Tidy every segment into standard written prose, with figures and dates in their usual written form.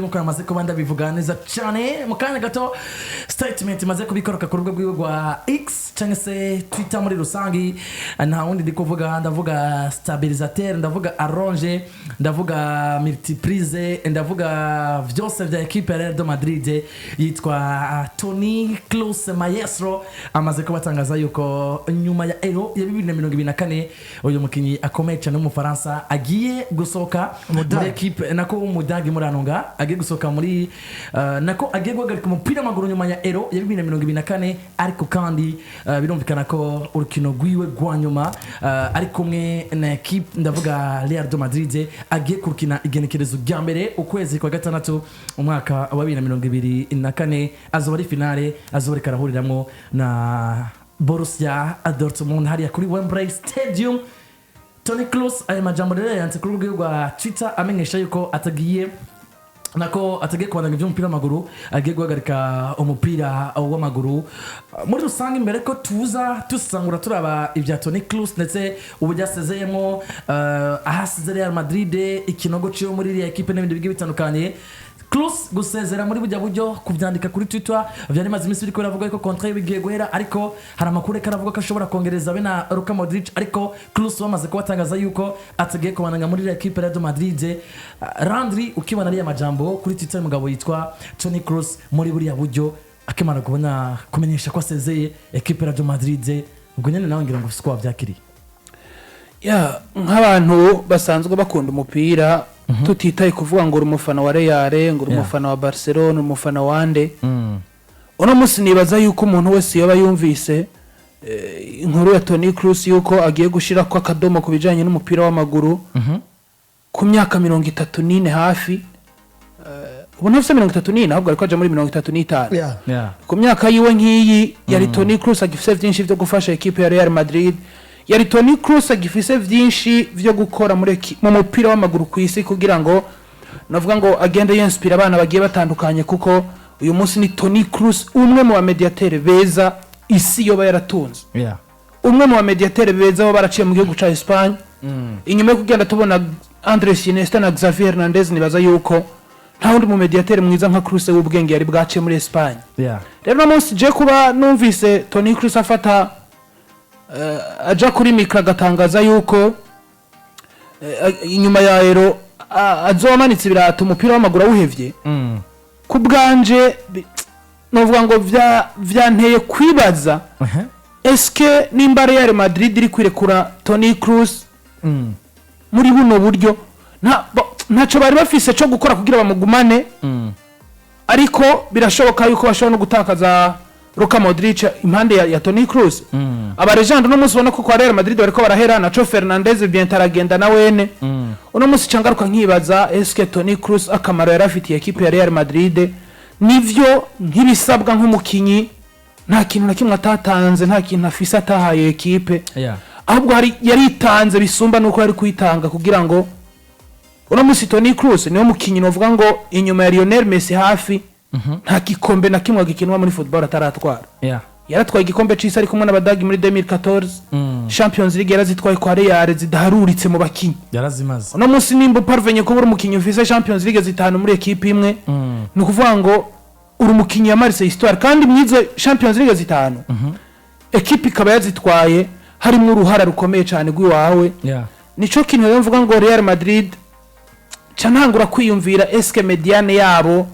Muko amaze kubanda bivuga neza cyane mu kanya gato statement maze kubikoroka ku rugo rwa X cyangwa se Twitter muri rusangi nta wundi ndikuvuga ndavuga stabilisateur ndavuga arrange ndavuga multiprise ndavuga vyose vya equipe ya Real Madrid yitwa Toni Kroos maestro amaze kubatangaza yuko nyuma ya Euro ya 2024 uyu mukinyi akomeye cyane mu Faransa agiye gusoka muri equipe nako umudagi muri anonga agiye gusoka muri nako agiye guhagarika umupira w'amaguru nyuma ya Euro ya 2024 ariko kandi birumvikana ko urukino rwiwe rwa nyuma ari kumwe na equipe ndavuga Real Madrid agiye kurukina igenekerezo rya mbere ukwezi kwa gatandatu umwaka wa 2024 azoba ari finale azoba karahuriramwo na Borussia Dortmund hariya kuri Wembley Stadium. Toni Kroos aya majambo rero yanditse kuri urwo rwa Twitter amenyesha yuko atagiye kubandanya iby'umupira w'amaguru agiye guhagarika umupira w'amaguru muri rusange imbere ko tusangura turaba ibya Toni Kroos ndetse ubu byasezeyemo ahasize Real Madrid ikinogo cyo muri iriya equipe n'ibindi bigiye bitandukanye. Kroos gusezera muri bujya buryo kubyandika kuri Twitter vyari maze iminsi biriko biravuga ko contrat bigiye guhera ariko hari amakuru karavuga ko ashobora kongereza bena Luka Modric ariko Kroos wamaze kubatangaza yuko atagiye kubandanya muri equipe ya Real Madrid. Randri ukibana ari amajambo kuri Twitter mugabo yitwa Toni Kroos muri buriya buryo akimana kubona kumenyesha ko asezeye equipe ya Real Madrid ubwo nyene nawe ngira ngo fisiko byakiri ya nk'abantu basanzwe bakunda umupira tutitaye kuvuga ngo umufana wa Real ngo umufana wa Barcelona umufana wande uno musi nibaza yuko umuntu wese yoba yumvise inkuru ya Toni Kroos yuko agiye gushira kwa kadomo kubijanye n'umupira w'amaguru ku myaka 34 hafi ubu ntafise 34 ahubwo ariko aje muri 35 ku myaka yiwe nkiyi yari Toni Kroos agifise byinshi byo gufasha equipe ya Real Madrid yari Toni Kroos agifise byinshi byo gukora mu mupira w'amaguru ku isi kugira ngo navuga ngo agende yinspira abana bagiye batandukanye kuko uyu munsi ni Toni Kroos umwe mu mediateur beza isi yoba yaratunze umwe mu mediateur beza baraciye mu gihugu ca Espagne inyuma yo kugenda tubona Andres Iniesta na Xavi Hernandez nibaza yuko nta wundi mu mediateur mwiza nka Kroos w'ubwenge yari bwaciye muri Espagne rero no munsi je kuba numvise Toni Kroos afata aja kuri mikra gatangaza yuko inyuma ya Euro azomanitse birato umupira w'amaguru awuhevye ku bwanje novuga ngo vyanteye kwibaza eske nimba Real Madrid iri kwirekura Toni Kroos muri buno buryo ntaco bari bafise cyo gukora kugira bamugumane ariko birashoboka yuko bashobora no gutakaza Luka Modric impande ya Toni Kroos abarejando no musi ubona ko kwa Real Madrid bariko baraherana co Fernandez bien taragenda na wene uno musi cangaruka nkibaza eske Toni Kroos akamaro yarafitiye equipe ya Real Madrid nivyo nkibisabwa nk'umukinyi nta kintu na kimwe atatanze nta kintu afise atahaye equipe ahubwo yaritanze bisumba nuko yari kwitanga kugira ngo uno musi Toni Kroos niwe mukinyi novuga ngo inyuma ya Lionel Messi hafi nta gikombe na kimwe gikinwa muri football ataratwara yaratwaye igikombe c'isi ari kumwe n'abadagi muri 2014 Champions League yarazitwaye kwa Real zidaharuritse mu bakinyi yarazimaze uno musi nimba parvenye ko uri umukinyi ufise Champions League zitanu muri equipe imwe no kuvuga ngo uri umukinyi ya Marseille histoire kandi mwizo Champions League zitanu equipe ikaba yazitwaye harimo uruhara rukomeye cyane gwiwawe nico kintu rero mvuga ngo Real Madrid canangura kwiyumvira eske mediane yabo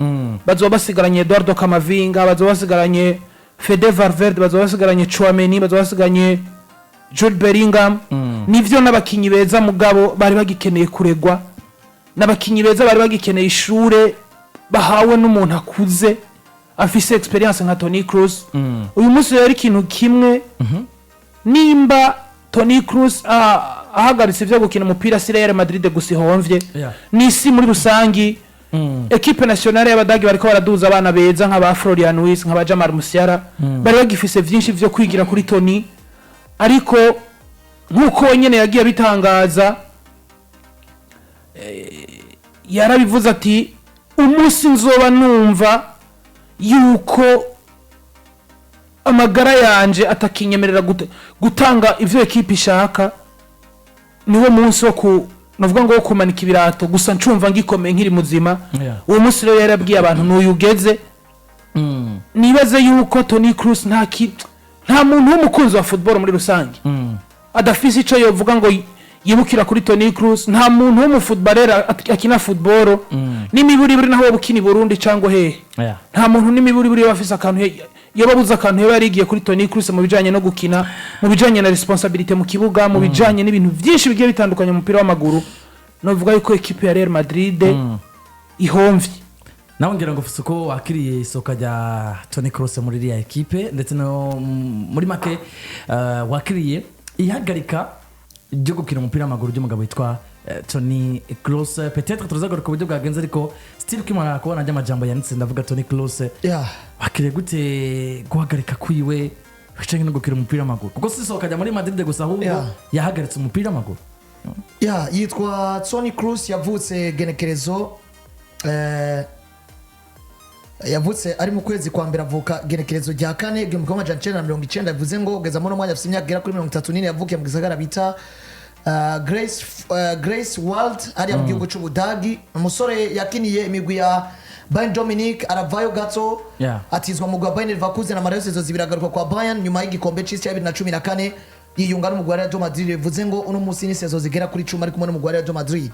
bazoba basigaranye Eduardo Camavinga bazoba basigaranye Fede Valverde bazoba basigaranye Chouameni bazoba basigaranye Jude Bellingham nivyo n'abakinyi beza mugabo bari bagikeneye kuregwa n'abakinyi beza bari bagikeneye ishure bahawe n'umuntu akuze afise experience nka Toni Kroos uyu munsi yari ikintu kimwe nimba Toni Kroos ahagaritse byo gukina umupira si Real Madrid gusihomvye nisi muri rusangi equipe nationale y'abadagi bariko baraduza abana beza nk'aba Florian Wirtz nk'aba Jamal Musiala bari bagifise vyinshi byo kwigira kuri Toni ariko nkuko nyene yagiye bitangaza yarabivuze ati umunsi nzoba numva yuko amagara yanje atakinyemerera gutanga ivyo equipe ishaka niwe munsi wo novuga ngo kumanika ibirato gusa ncumva ngikomeye nkiri muzima uwo munsi rero yarabwiye abantu n'uyugeze nibaze yuko Toni Kroos nta muntu w'umukunzi wa football muri rusange adafise ico yovuga ngo yibukira kuri Toni Kroos nta muntu w'umufootballera akina football n'imiburi buri naho bukini Burundi cyangwa hehe nta muntu n'imiburi buri bafise akantu yababuza akantu yarigiye kuri Toni Kroos mu bijanye no gukina mu bijanye na responsibility mu kibuga mu bijanye n'ibintu byinshi bigiye bitandukanye mu mupira w'amaguru novuga yuko equipe ya Real Madrid ihomvye nawe ngira ngo fusuko wakiriye isoka rya Toni Kroos muri iriya equipe ndetse no muri make wakiriye ihagarika ryo gukina umupira w'amaguru ry'umugabo witwa Toni Kroos peut-être tuzagaruka uburyo bwagenze ariko still kimara kubona amajambo yanditse ndavuga Toni Kroos wakiriye gute guhagarika kwiwe bicanye no gukina umupira w'amaguru kuko sisoka rya muri Madrid gusa ahubwo yahagaritse umupira w'amaguru yitwa Toni Kroos yavutse genekerezo yavutse ari mu kwezi kwa mbere avuka genekerezo rya 4 1990 bivuze ngo ugeza mu mwanya afite imyaka igera kuri 34 yavukiye mu gisagara bita Grace World ari mu gihugu cy'Ubudagi umusore yakiniye imigwi ya Bayern Dominic aravayo gato atizwa mu gwa Bayern Leverkusen na Mario Sezo zibiragaruka kwa Bayern nyuma y'igikombe cy'isi ya 2014 yiyunga n'umugwi wa Real Madrid bivuze ngo uno munsi ni Sezo zigera kuri 10 ari kumwe n'umugwi wa Real Madrid.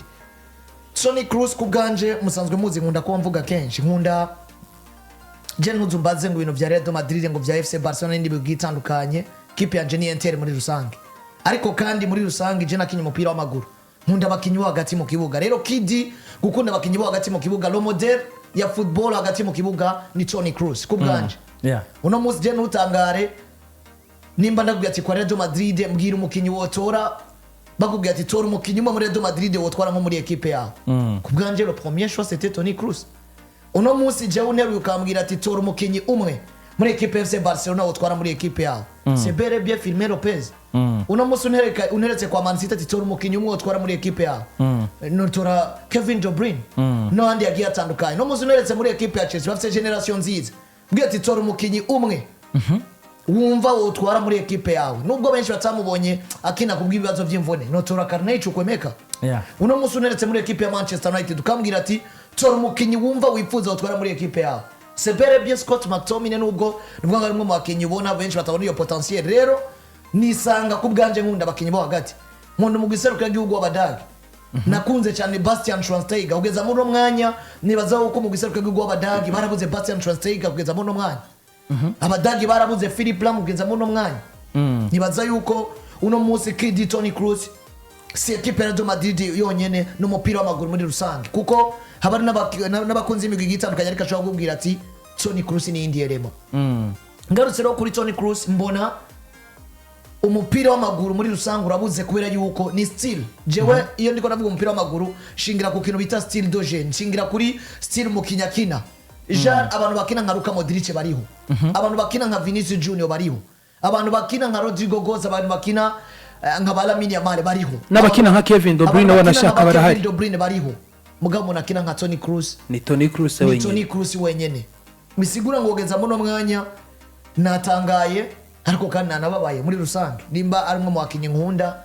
Toni Kroos kubganje musanzwe muzi nkunda ko mvuga kenshi nkunda Jen Nuzumbaze ngo ibintu vya Real Madrid ngo vya FC Barcelona n'indi bigitandukanye kipe yanje ni Inter muri rusange ariko kandi muri rusange je nakinye umupira w'amaguru nkunda abakinyi hagati mu kibuga rero kidi gukunda abakinyi hagati mu kibuga lo model ya football hagati mu kibuga ni Toni Kroos kubganje uno munsi je nutangare nimba ndabwiye ati kwa Real Madrid mbwira umukinyi wotora bakubwiye ati tora umukinyi muri Real Madrid wotwara nko muri equipe yawe kubganje le premier choix c'était Toni Kroos uno munsi je uneruye ukambwira ati tora umukinyi umwe muri equipe FC Barcelona wotwara muri equipe yawe c'est bel bien Firmino Lopez uno munsi uneretse kwa Man City ati tora umukinyi umwe wotwara muri equipe yawe no tora Kevin De Bruyne no andi yagiye atandukanye no munsi uneretse muri equipe ya Chelsea bafite generation nziza bwiye ati tora umukinyi umwe wumva wotwara muri equipe yawe nubwo benshi batamubonye akina kubw'ibibazo by'imvune no tora Carnage ukwemeka uno munsi uneretse muri equipe ya Manchester United ukambwira ati tora umukinyi wumva wifuza wotwara muri equipe yawe c'est bel bien Scott McTominay nubwo nubwo ngarimwe mu bakinyi ubona benshi batabona iyo potentiel rero nisanga kubganje nkunda abakinyi bo hagati nkunda mu giserukira gihugu w'Abadage nakunze cyane Bastian Schweinsteiger ugeza muri mwanya nibaza uko mu giserukira gihugu w'Abadage barabuze Bastian Schweinsteiger ugeza muri mwanya Abadage barabuze Philipp Lahm ugeza muri mwanya nibaza yuko uno munsi kid Toni Kroos si equipe ya Real Madrid yonyene n'umupira w'amaguru muri rusange kuko habari n'abakunzi imigwi gitandukanye ariko ashobora kubwira ati Toni Kroos ni indi yerema ngarutse rero kuri Toni Kroos mbona umupira w'amaguru muri rusange urabuze kubera yuko ni style jewe iyo ndiko navuga umupira w'amaguru shingira ku kintu bita style de jeu shingira kuri style mukinyakina abantu bakina nka Luka Modric bariho abantu bakina nka Vinicius Junior bariho abantu bakina nka Rodrigo Goes abantu bakina nka Lamine Yamal bariho n'abakina nka Kevin De Bruyne wanashaka barahari Kevin De Bruyne bariho mugabo umuntu akina nka Toni Kroos ni Toni Kroos wenyene Toni Kroos wenyene misigura ngo ugeza muno mwanya natangaye ariko kandi nanababaye muri rusange nimba ari mwe mu bakinyi nkunda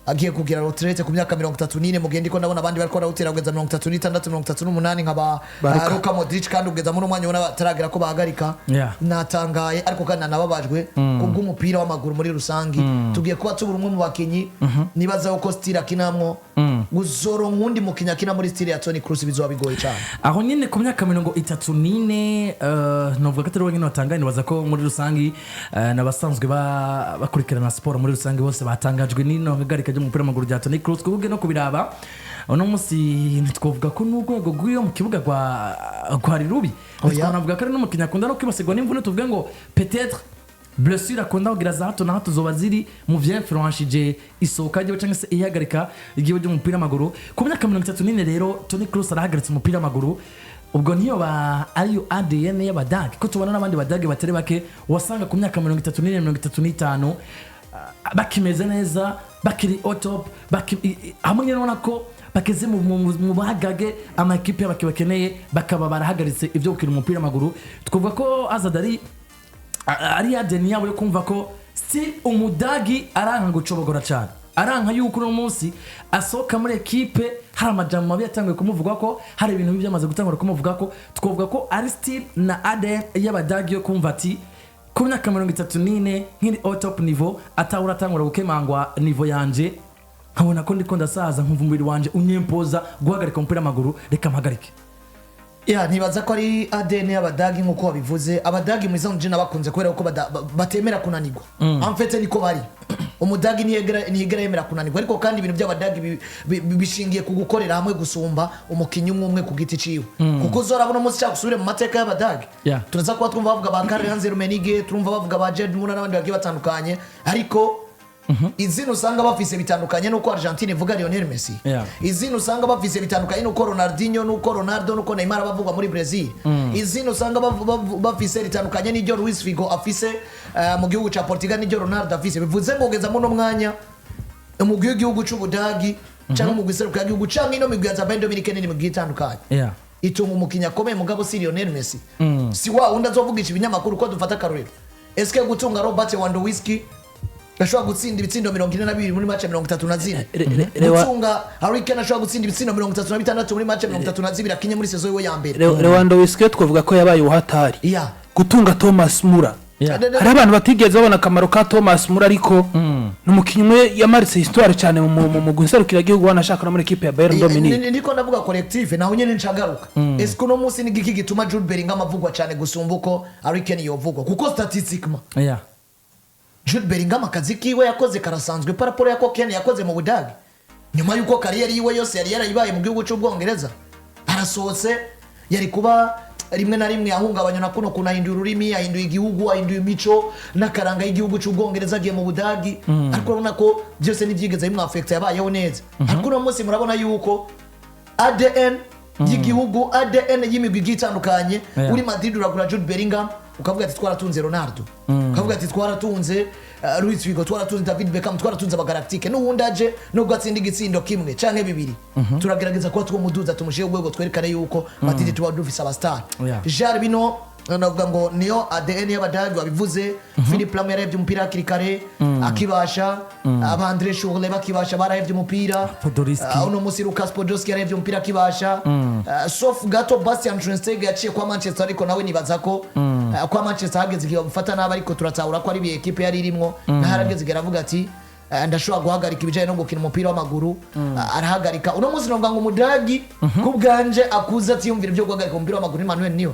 agiye kugira retraite ku myaka 34 mugende ko ndabona abandi bariko rawutera kugeza 36 38 nkaba Luka Modric kandi ugeza muno mwanya ubona bataragira ko bahagarika natangaye ariko kandi nanababajwe kubw'umupira w'amaguru muri rusange tugiye kuba tubura umwe mu bakinyi nibaza uko style akinamwo guzoro nkundi mukinya kina muri style ya Toni Kroos bizoba bigoye cyane aho nyine ku myaka 34 novuga ko atari wenyine watanganye baza ko muri rusange nabasanzwe bakurikirana sport muri rusange bose batangajwe n'ino hagarika umupira w'amaguru rya Toni Kroos kuvuge no kubiraba uno munsi ntitwovuga ko n'urwego rw'iyo mu kibuga rwa rirubi twanavuga ko ari n'umukinnyi akunda no kwibasirwa n'imvune tuvuge ngo peut-être blessure akunda kugira za hato na hato zoba ziri mu vyinfluenceje isoka ryo cyangwa se ihagarika igihe cy'umupira w'amaguru ku myaka 34 rero Toni Kroos arahagaritse umupira w'amaguru ubwo niyo ariyo ADN y'Abadage ko tubona n'abandi Badage batari bake wasanga ku myaka 34 35 bakimeze neza bakiri top hamwe n'ubona ko bakeze mu bahagage amakipe bakeneye bakaba barahagaritse ivyo gukina umupira w'amaguru twavuga ko Asezeye ari ADN yabo yo kumva ko si umudagi aranga gucobogora cyane aranka yuko uno munsi asohoka muri ekipe hari amajambo mabi yatangiye kumuvuga ko hari ibintu bibi byamaze gutangura kumuvuga ko twavuga ko ari still na ADN y'abadagi yo kumva ati ku myaka 34 nkiri au top niveau atahura atangura gukemangwa niveau yanje nkabona ko ndiko ndasaza nkumva umubiri wanje unyempoza guhagarika umupira amaguru reka mpagarike. Nibaza ko ari ADN y'abadagi nkuko babivuze. Abadagi muri zone jina bakunze kubera ko batemera kunanirwa. Amfete niko bari. Umudagi ntiyegera yemera kunanirwa, ariko kandi ibintu by'abadagi bishingiye ku gukorera hamwe gusumba umukinyi umwe ku giti ciwe. Kuko zorabona umunsi cyagusubire mu mateka y'abadagi. Turaza kuba twumva bavuga ba Karl Heinz Rummenigge, turumva bavuga ba Gerd Müller n'abandi bagiye batandukanye, ariko izina usanga bafise bitandukanye nuko Argentine ivuga Lionel Messi. Izina usanga bafise bitandukanye nuko Ronaldinho, nuko Ronaldo, nuko Neymar bavugwa muri Brazil. Izina usanga bafise bitandukanye n'iryo Luis Figo afise mu gihugu ca Portugal, n'iryo Ronaldo afise. Bivuze ngo ugeza mu no mwanya mu gihugu c'Ubudagi cyangwa mu giseruka gihugu cyangwa ino migwi ya Bayern Dominique ni migwi itandukanye. Itunga umukinya akomeye mugabo si Lionel Messi. Si wa unda zovugisha ibinyamakuru ko dufata karorero. Eske gutunga Robert Lewandowski ashobora gutsinda ibitsindo 42 muri match 34. Gutunga Harry Kane ashobora gutsinda ibitsindo 36 muri match 32 akinye muri saison yo ya mbere. Lewandowski twavuga ko yabaye uhatari. Gutunga Thomas Müller. Hari abantu batigeze babona akamaro ka Thomas Müller, ariko n'umukinnyi umwe yamaritse histoire cyane mu guserukira igihugu wanashaka no muri equipe ya Bayern Dominique. Niko ndavuga collective naho nyene ncagaruka. Esko no munsi ni giki gituma Jude Bellingham avugwa cyane gusumba uko Harry Kane yovugwa, kuko statistiquement Jude Bellingham akazi kiwe yakoze karasanzwe paraporo yako Kane yakoze mu Budagi. Nyuma yuko kariyeri yiwe yose yari yarayibaye mu gihugu cy'Ubwongereza, arasohotse yari kuba rimwe na rimwe ahungabanya na kuno kunahindura ururimi, ahinduye igihugu, ahinduye imico n'akaranga y'igihugu cy'Ubwongereza agiye mu Budagi, ariko urabona ko byose n'ibyigeze bimwe affect yabayeho neza. Ariko uno munsi murabona yuko ADN y'igihugu, ADN y'imigwi itandukanye, uri Madrid uragura Jude Bellingham ukavuga ati twaratunze Ronaldo, ukavuga ati twaratunze Luis Figo, twaratunze David Beckham, twaratunze abagalactique, n'ubundi aje nubwo atsinda igitsindo kimwe canke bibiri turagerageza ko twumuduza tumushiye ubwego twerekane yuko Madrid tuba dufise abastar. Jari bino navuga ngo niyo ADN y'abadagi babivuze. Philippe Lam yaravye umupira kirikare akibasha, Abandre Schurrle bakibasha barayevye umupira, uno musi Lucas Podolski yaravye umupira akibasha, sauf gato Bastian Schweinsteiger yaciye kwa Manchester, ariko nawe nibaza ko kwa Manchester hageze igihe bafata nabi, ariko turatahura ko ari bi equipe yari irimwo naharageze geravuga ati ndashobora guhagarika ibijanye no gukina umupira w'amaguru. Arahagarika uno munsi novuga ngo umudagi kubganje akuza atiyumvira byo guhagarika umupira w'amaguru Emmanuel niyo,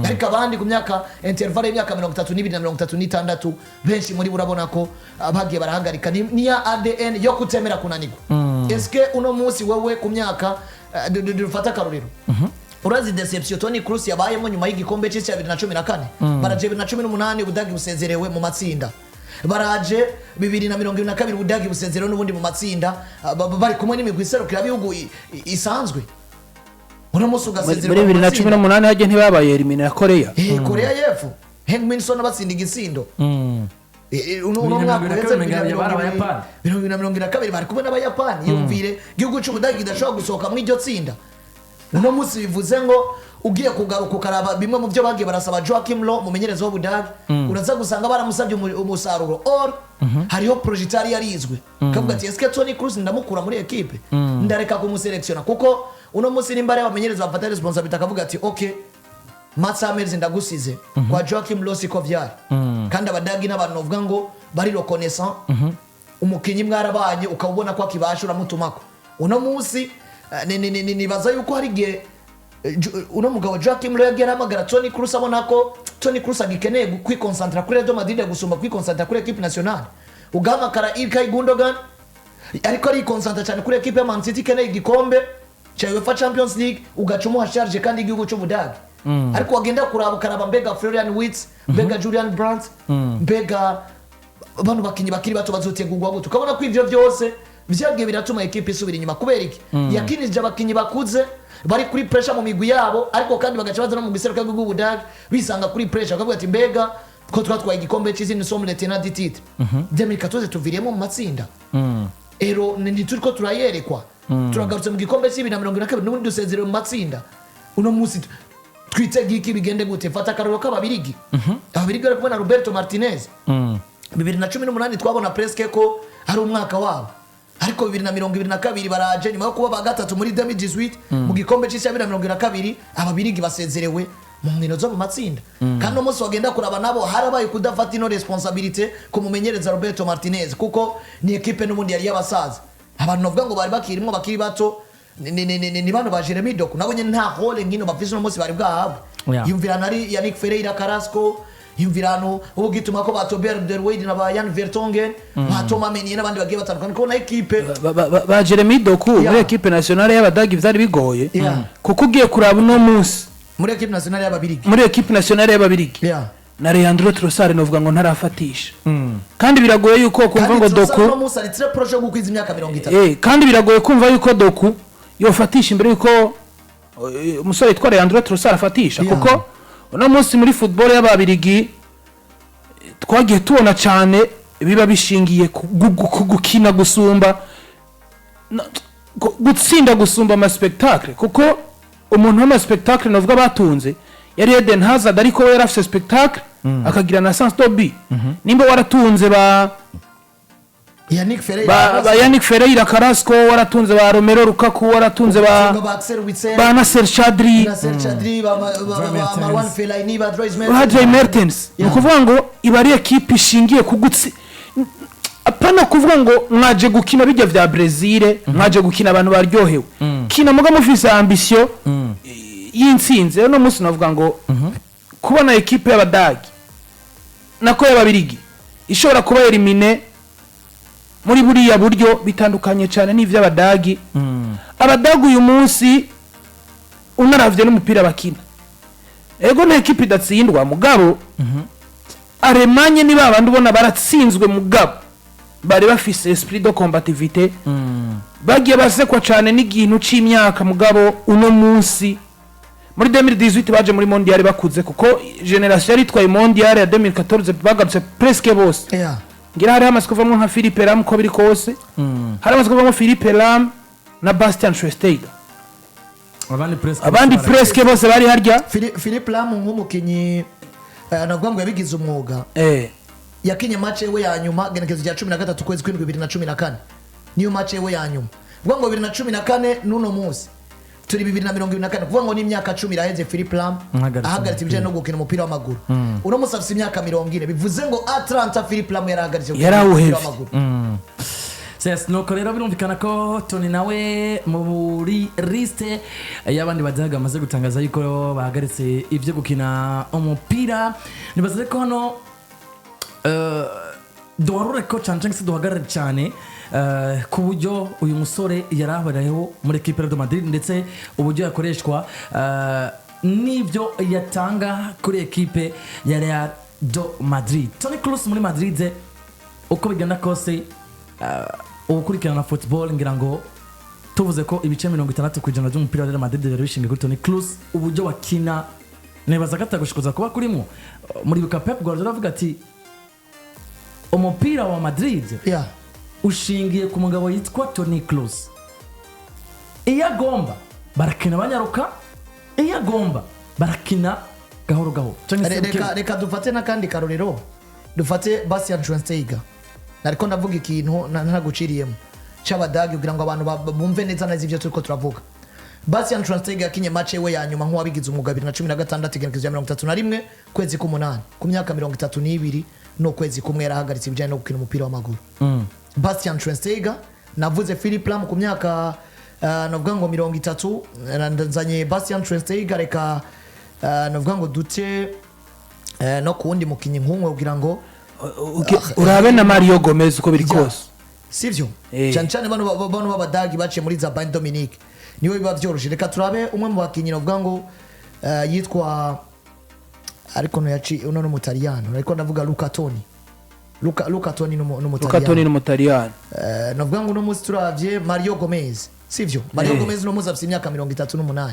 ariko abandi ku myaka intervalle y'imyaka 32 na 36 benshi muri burabona ko bagiye barahagarika. Ni ya ADN yo kutemera kunanirwa. Eske uno munsi wewe ku myaka dufata karorero urazi deception Toni Kroos yabayemo nyuma y'igikombe cy'isi ya 2014 baraje 2018 Ubudagi busezerewe mu matsinda, baraje 2022 Ubudagi busezerewe n'ubundi mu matsinda bari kumwe n'imigwi iserukira bihugu isanzwe. Uno musi ugasezerwa muri 2018 haje ntibabaye elimine ya Korea. Korea y'Epfo Heung-min Son batsinda igitsindo. Uno mwaka uretse 2022 bari kumwe n'Abayapani. Yumvire igihugu cy'Ubudagi kidashobora gusohoka mu iryo tsinda. Uno musi bivuze ngo ugiye kugaruka ukaraba bimwe mu byo bagiye barasaba Joachim Low mumenyereza w'Ubudagi, uraza gusanga baramusabye umusaruro or hariho projectari yarizwe kavuga ati eske Toni Kroos ndamukura muri equipe ndareka kumuselectiona, kuko uno musi nimbare abamenyereza bafata responsibility akavuga ati okay Mats Hummels ndagusize kwa Joachim Low siko vyari, kandi Abadagi n'abantu novuga ngo bari reconnaissant umukinyi mwarabanye ukabona ko akibashura mutumako. Uno musi nibaza yuko hari gihe uno mugabo Joachim Low yagera amagara Toni Kroos abona ko Toni Kroos agikeneye kwikonsantra kuri Real Madrid gusumba kwikonsantra kuri equipe nationale. Ugahamagara Ilkay Gundogan ariko ari konsantra cyane kuri equipe ya Man City keneye igikombe cya UEFA Champions League, ugacumuha charge kandi igihugu cy'Ubudagi. Ariko wagenda kuraba karaba mbega Florian Wirtz, mbega Julian Brandt, mbega abantu bakinyi bakiri bato bazotegurwa gute, ukabona ko ivyo byose vyagiye biratuma equipe isubira inyuma. Kubera iki? Yakinije abakinyi bakuze bari kuri pressure mu migwi yabo, ariko kandi bagaca baza no mu giseruka bw'Ubudagi bisanga kuri pressure akavuga ati mbega ko twatwaye igikombe cy'izindi sommes lieutenant du titre 2014 tuviriyemo mu matsinda ero ni turiko turayerekwa turagarutse mu gikombe cy'ibiri n'ubundi dusezerewe mu matsinda. Uno musi twitege iki bigende gute? Fata karoro k'ababirigi ababirigi bari kumwe na Roberto Martinez 2018 twabona presque ko hari umwaka wabo ariko 2022 baraje nyuma yo kuba ba gatatu muri 2018 mu gikombe c'isi ya 2022 ababirigi basezerewe mu nkino zo mu matsinda kandi umunsi wagenda kuraba nabo harabaye kudafata ino responsabilité kumumenyereza Roberto Martinez kuko ni equipe n'ubundi yari yabasaza abantu novuga ngo bari bakirimo bakiri bato ni bano ba Jeremy Doku nabo nyene nta role nkino bafise no munsi bari bwahabwe yumvirana ari Yannick Ferreira Carrasco yumvirano ubu gituma ko ba Tobert Derweid na ba Jan Vertonghen ba Thomas Meunier n'abandi bagiye batandukana ko na equipe ba Jeremy Doku muri equipe nationale y'abadagi vyari bigoye kuko ugiye kuraba no munsi muri equipe nationale y'ababirigi na Leandro Trossard novuga ngo ntarafatisha kandi biragoye yuko kumva ngo Doku no munsi ari très proche gukwiza imyaka 30 kandi biragoye kumva yuko Doku yofatisha imbere yuko umusore yitwa Leandro Trossard afatisha kuko no munsi muri football y'ababirigi twagiye tubona cyane biba bishingiye gukina gusumba gutsinda gusumba ama spectacle kuko umuntu w'ama spectacle novuga batunze yari Eden Hazard ariko we yarafise spectacle akagira na sens dobi nimba waratunze ba Yannick Ferreira Carrasco waratunze ba Romero Lukaku waratunze ba Nasser Chadri Marwan Fellaini ba Dries Mertens ukuvuga ngo ibari equipe ishingiye kugutsi apana kuvuga ngo mwaje gukina bijya vya Brazil mwaje gukina abantu baryohewe kina muga mufise ambition y'intsinze no munsi navuga ngo kubona equipe y'abadagi nako y'ababirigi ishobora kuba elimine muri buriya buryo bitandukanye cyane n'ivy'abadagi abadagi uyu munsi unaravye n'umupira bakina ego na equipe idatsindwa mugabo Alemanye ni babandi ubona baratsinzwe mugabo bari bafise esprit de combativité bagiye basekwa cyane n'igintu c'imyaka mugabo uno munsi muri 2018 baje muri mondial bakuze kuko generation yari twaye mondial ya 2014 bagarutse presque bose ngira hari amaze kuvamo nka Philippe Lam ko biri kose hari amaze kuvamo Philippe Lam na Bastian Schweinsteiger abandi presque bose bari harya Philippe Lam nk'umukinyi navuga ngo yabigize umwuga yakinye match we ya nyuma genekezo ya 13 kwezi kwa 2014 niyo match we ya nyuma vuga ngo 2014 nuno munsi turi 2024 kuvuga ngo ni imyaka 10 iraheze Philippe Lam ahagaritse ibijanye no gukina umupira w'amaguru uno munsi afite imyaka 40 bivuze ngo Atlanta Philippe Lam yarahagaritse umupira w'amaguru Yes, nuko rero birumvikana ko Toni nawe muri liste y'abandi badaga amaze gutangaza yuko bahagaritse ivyo gukina umupira nibaze ko hano duharure ko Chanchanx duhagarara cyane ku buryo uyu musore yarabayeho muri equipe de Madrid ndetse uburyo yakoreshwa n'ibyo yatanga kuri equipe ya Real de Madrid. Toni Kroos muri Madrid uko bigenda kose ukurikirana football ngira ngo tuvuze ko ibice 60% by'umupira wa Real Madrid bishingiye kuri Toni Kroos uburyo wakina nebaza katagushikoza kuba kurimo muri Pep Guardiola avuga ati umupira wa Madrid ushingiye ku mugabo yitwa Toni Kroos iyo agomba barakina banyaruka iyo agomba barakina gahoro gahoro reka dufate n'akandi karorero dufate Bastian Schweinsteiger nariko ndavuga ikintu ntaguciriyemo cy'abadagi kugira ngo abantu bumve neza neza ivyo turiko turavuga Bastian Schweinsteiger yakinye match we ya nyuma nk'uwabigize umwuga 2016 igenekezo ya 31 kwezi k'umunani ku myaka 32 no kwezi kumwe yarahagaritse ibijanye no gukina umupira w'amaguru Bastian Schweinsteiger navuze Philippe Lam ku myaka navuga ngo 30 ndanzanye Bastian Schweinsteiger reka navuga ngo dute no kuwundi mukinyi nk'umwe kugira ngo urabe na Mario Gomez uko biri kose sivyo cyane bano b'abadagi baciye muri za Bayern Dominique niwe biba byoroshye reka turabe umwe mu bakinyi navuga ngo yitwa ariko no yaci uno no mutaliyano ariko ndavuga Luca Toni no mutaliyano navuga ngo no musi turavye Mario Gomez sivyo Mario Gomez no muzi afite imyaka 38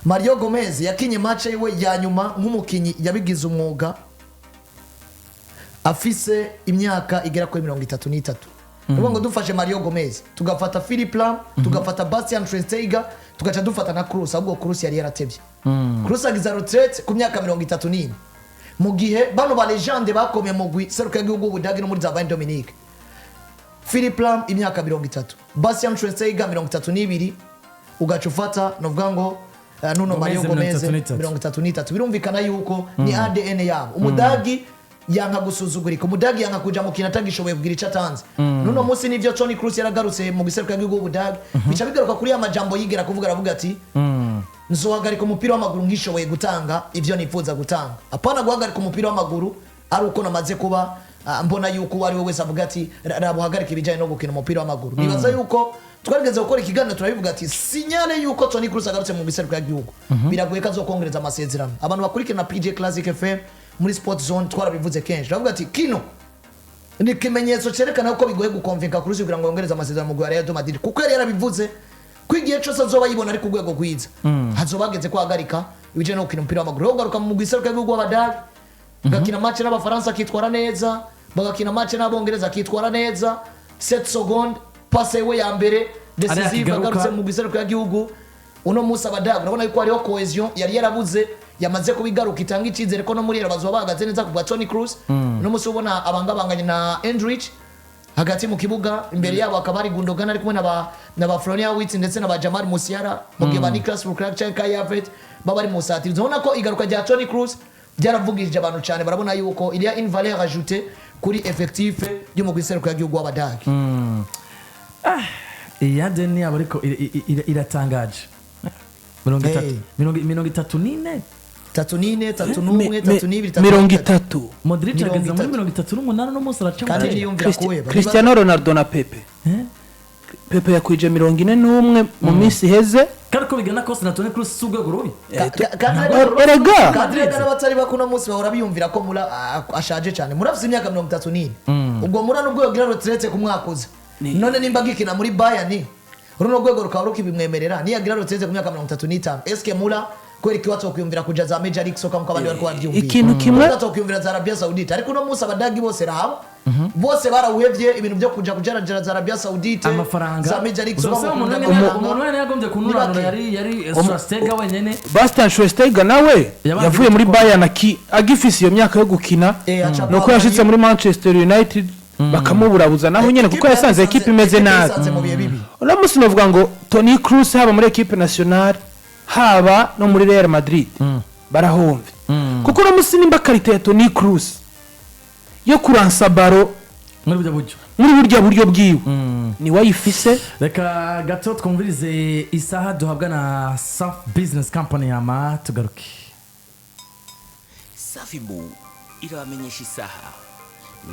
Mario Gomez yakinye match we ya nyuma nk'umukinyi yabigize umwuga afise imyaka igera kuri 33 Nuko ngo dufashe Mario Gomez tugafata Philippe Lam tugafata Bastian Schweinsteiger tugaca dufata na Kroos ahubwo Kroos yari yaratevye Kroos agize retraite ku myaka 34 mu gihe bano ba legende bakomeye mu gwi seruka y'igihugu Budagi no muri za Bayern Dominique Philip Lam imyaka 30 Bastian Schweinsteiger 32 ugaca ufata novuga ngo Nuno Mario Gomez 33 birumvikana yuko ni ADN yabo umudagi yanga gusuzugurika umudagi yanga kuja mu kintu atagishoboye kugira ico atanze Nuno musi nivyo Toni Kroos yaragarutse mu giseruka y'igihugu Budagi bica bigaruka kuri ya majambo yigera kuvuga aravuga ati nzohagarika umupira w'amaguru ngishoboye gutanga ivyo nifuza gutanga apana guhagarika umupira w'amaguru ari uko namaze kuba mbona yuko ari we wese avuga ati rabuhagarika ibijanye no gukina umupira w'amaguru nibaza yuko twarigeze gukora ikiganiro turabivuga ati sinyane yuko Toni Kroos agarutse mu giseruka y'igihugu biragoye ko azokongereza amasezerano abantu bakurikirana PJ Classic FM muri Sport Zone twarabivuze kenshi ravuga ati kino ni kimenyetso cerekana ko bigoye gukonvinka Kroos kugira ngo yongereze amasezerano mu Real Madrid kuko yari yarabivuze kwigiye cyose azoba yibona ari ku rwego rwiza hazobageze kwagarika ibije no gukina umupira w'amaguru ugaruka mu giseruka y'igihugu w'Abadage bagakina match n'Abafaransa kitwara neza bagakina match n'Abongereza kitwara neza 7 secondes passe we ya mbere decisive agarutse mu giseruka y'igihugu uno musa Abadage urabona yuko hariho cohesion yari yarabuze yamaze kubigaruka itanga icizere ko no muri rero bazoba bahagaze neza ku bwa Toni Kroos no musi ubona abangabanganye na Endrich hagati mu kibuga imbere yabo akaba ari Gundogan ari kumwe na Florian Wirtz ndetse na Jamal Musiala mu gihe Niklas Füllkrug Kai Havertz baba ari mu satirizo ubona ko igaruka rya Toni Kroos byaravugije abantu cyane barabona yuko il y a une valeur ajoutée kuri effectif yo mu giseruka y'igihugu w'Abadage iya deni yabo ariko iratangaje 34 30 Modric ageze muri 38 no munsi araca kandi niyumvira kuweba Cristiano Ronaldo na Pepe yakwije 41 mu minsi heze kandi ko bigana kose na Toni Kroos sugwe gurubi erega kandi n'abatari bakuna munsi bahora biyumvira ko mura ashaje cyane murafise imyaka 34 ubwo mura nubwo yogira retraite ku mwaka uza none nimba gikina muri Bayern runo rwego rukaba rukibimwemerera niyagira retraite ku myaka 35 eske mura kweli kiwato kuyumvira kuja za Major League Soccer mukaba bari kwavyumvira ikintu kimwe kuyumvira za Arabia Saudite ariko no musa Abadagi bose rabo bose barawuhevye ibintu byo kuja kujarajara za Arabia Saudite amafaranga za Major League Soccer umuntu wene yagombye kunura yari Schweinsteiger wenyene Bastian Schweinsteiger nawe yavuye muri Bayern agifise iyo myaka yo gukina nuko yashitse muri Manchester United bakamuburabuza naho nyene kuko yasanze equipe imeze nabi uno musi novuga ngo Toni Kroos haba muri equipe nationale haba no muri Real Madrid barahomve kuko no musi nimba karite ya Toni Kroos yo kuransa baro muri buryo bwiwe ni wayifise reka gato twumvirize isaha duhabwa na Saf Business Company yama tugaruke Safibu irabamenyesha isaha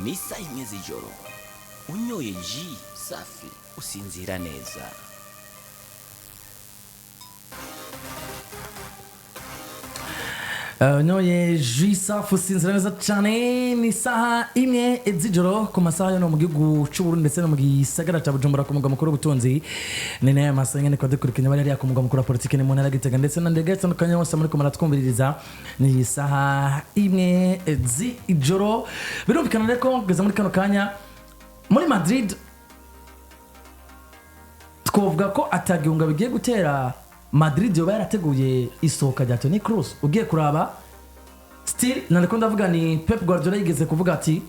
misa imeze ijoro unyoye ji safi usinzira neza Noye jisa fusinzira neza cyane ni saha imwe z'ijoro ku masaha yo mu gihugu cy'u Burundi ndetse no mu gisagara cya Bujumbura ku mugwa mukuru w'ubutunzi ni nayo masaha nyene kwa dukurikiranye bari ari ku mugwa mukuru wa politiki ni mu ntara Gitega ndetse na ndege tandukanye hose muri kumara twumviririza ni saha imwe z'ijoro birumvikana reko kugeza muri kano kanya muri Madrid twovuga ko atagihunga bigiye gutera Madrid yoba yarateguye isohoka rya Toni Kroos ugiye kuraba still nariko ndavuga ni Pep Guardiola yigeze kuvuga ati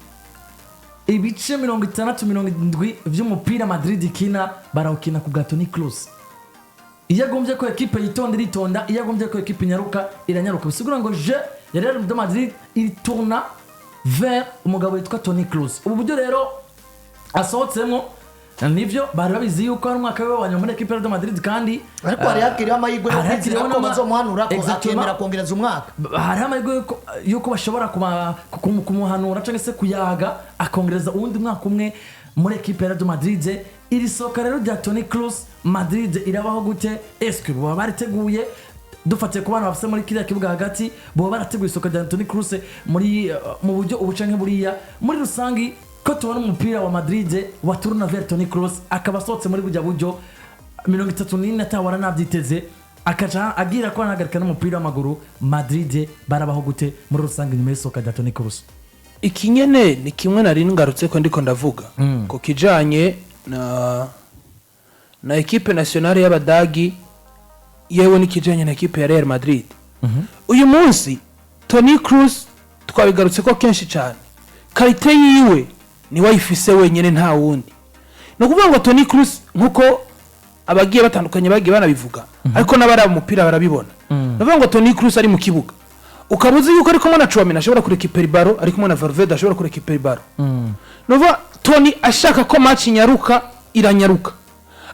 ibice 60-70 vy'umupira Madrid ikina barawukina ku Toni Kroos iyo agombye ko equipe yitonda iyo agombye ko equipe nyaruka iranyaruka bisigura ngo je Real Madrid il tourna vers umugabo witwa Toni Kroos ubu buryo rero asohotsemo nivyo bari babizi yuko ari umwaka we wanyuma muri equipe ya Madrid kandi ariko hari hakiriho amahirwe yo kwizera ko bazomuhanura ko akemera kongereza umwaka hari amahirwe yuko bashobora kumuhanura cyangwa se kuyaga akongereza uwundi mwaka umwe muri equipe ya Madrid iri soka rero rya Toni Kroos Madrid irabaho gute eske bo bariteguye dufatiye ku bana bafise muri kiriya kibuga hagati bo barateguye isoka rya Toni Kroos muri mu buryo ubucanke buriya muri rusangi ko tubona umupira wa Madrid waturuna vers Toni Kroos akaba asohotse muri bujya buryo 34 atawara nabyiteze akaca agira ko anagarika n'umupira w'amaguru Madrid barabaho gute muri rusange nyuma y'isoka rya Toni Kroos ikinyene ni kimwe nari ngarutse ko ndiko ndavuga ko kijanye na equipe nationale y'Abadagi yewe nikijanye na equipe ya Real Madrid uyu munsi Toni Kroos twabigarutse ko kenshi cyane karite yiwe ni wayifise wenyene nta wundi no kuvuga ngo Toni Kroos nkuko abagiye batandukanye bagiye banabivuga ariko n'abari umupira barabibona no kuvuga ngo Toni Kroos ari mu kibuga ukabuzi yuko ariko mona Chouameni ashobora kurekipera baro ariko mona Valverde ashobora kurekipera baro nova Toni ashaka ko match nyaruka iranyaruka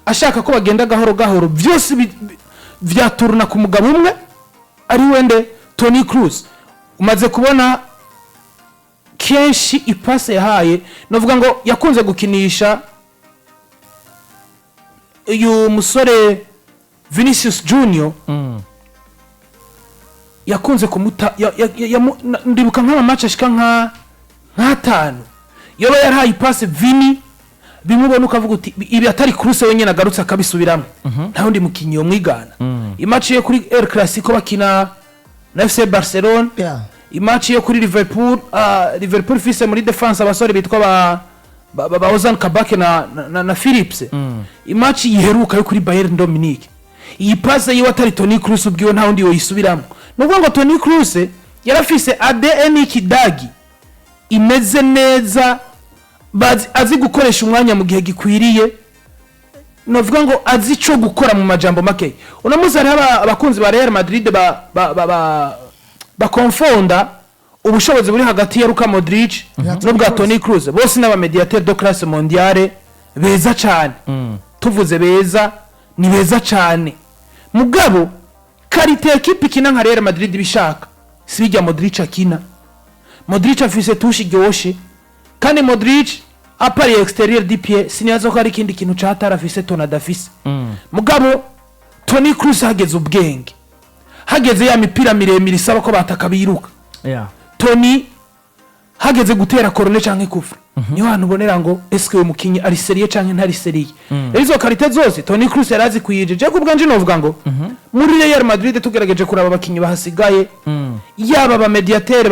ashaka ko bagenda gahoro gahoro byose vyaturuna ku mugabo umwe ari wende Toni Kroos umaze kubona kenshi ipase yahaye novuga ngo yakunze gukinisha uyu musore Vinicius Junior yakunze kumuta ndibuka nk'ama match ashika nka 5 yoba yarahaye ipase Vini bimubona ukavuga uti ibi atari Kroos wenyine agarutse akabisubiramo nta wundi mukinyi yo mwigana imatch yo kuri El Clasico bakina na FC Barcelona imatch yo kuri Liverpool fise muri defense abasore bitwa ba Ozan Kabak na Phillips imatch yiheruka yo kuri Bayern Dominique iyi passe yiwe atari Toni Kroos ubwiwe nta wundi yoyisubiramo nuvuga ngo Toni Kroos yarafise ADN kidagi imeze neza azi gukoresha umwanya mu gihe gikwiriye novuga ngo azi cyo gukora mu majambo make unamuze ari abakunzi ba Real Madrid ba confonda ubushobozi buri hagati ya Luka Modric n'ubwa Toni Kroos bose n'aba mediateur de classe mondiale beza cyane tuvuze beza ni beza cyane mugabo karite equipe kina nka Real Madrid bishaka sibijya Modric akina Modric afise touche gyoshe kandi Modric apari exterior du pied siniazo ko ari kindi kintu cyatara afise Toni adafise mugabo Toni Kroos hageze ubwenge hageze ya mipira miremire isaba ko bataka biruka Toni hageze gutera korone canke kufra niyo hantu bonera ngo eske uyu mukinyi ari seriye canke ntari seriye izo karite zose Toni Kroos yarazi kuyije je kubwanje novuga ngo muri Real Madrid tugerageje kuraba abakinyi bahasigaye yaba ba mediateur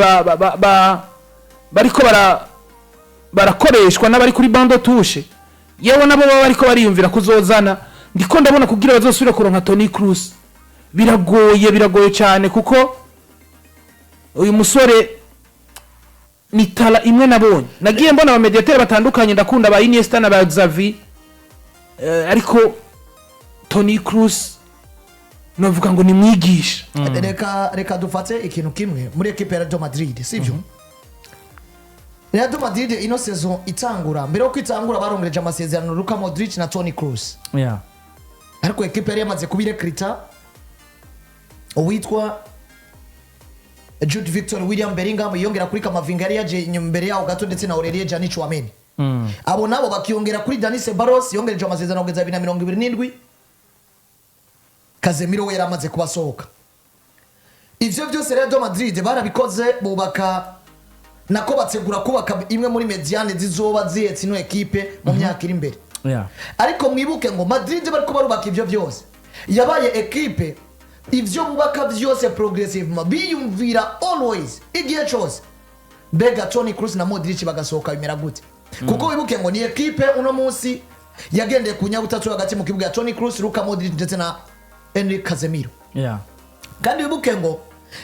bariko barakoreshwa n'abari kuri bando touche yewe nabo bariko bariyumvira kuzozana ndiko ndabona kugira bazosubira kuronka Toni Kroos biragoye cyane kuko uyu musore ni tala imwe nabonye nagiye mbona aba mediateur batandukanye ndakunda ba Iniesta na ba Xavi ariko Toni Kroos navuga ngo ni mwigisha reka dufate ikintu kimwe muri equipe ya Real Madrid sivyo Real Madrid ino saison itangura mbere yo kwitangura barongereje amasezerano Luka Modric na Toni Kroos ariko equipe yari yamaze kubirekrita uwitwa Jude Victor William Bellingham yongera kuri Kamavinga yari yaje imbere yaho gato ndetse na Aurelien Chouameni abo nabo bakiyongera kuri Dani Ceballos yongereje amasezerano kugeza 2027 Casemiro we yaramaze kubasohoka ivyo byose Real Madrid barabikoze bubaka nako bategura kubaka imwe muri mediane zizoba zihetse ino equipe mu myaka iri imbere ariko mwibuke ngo Madrid bariko barubaka ivyo byose yabaye equipe ivyo bubaka byose progressivement biyumvira always igihe cyose mbega Toni Kroos na Modric bagasohoka bimera gute kuko wibuke ngo ni equipe uno munsi yagendeye kunyabutatu hagati mu kibuga ya Toni Kroos Luka Modric ndetse na Casemiro kandi wibuke ngo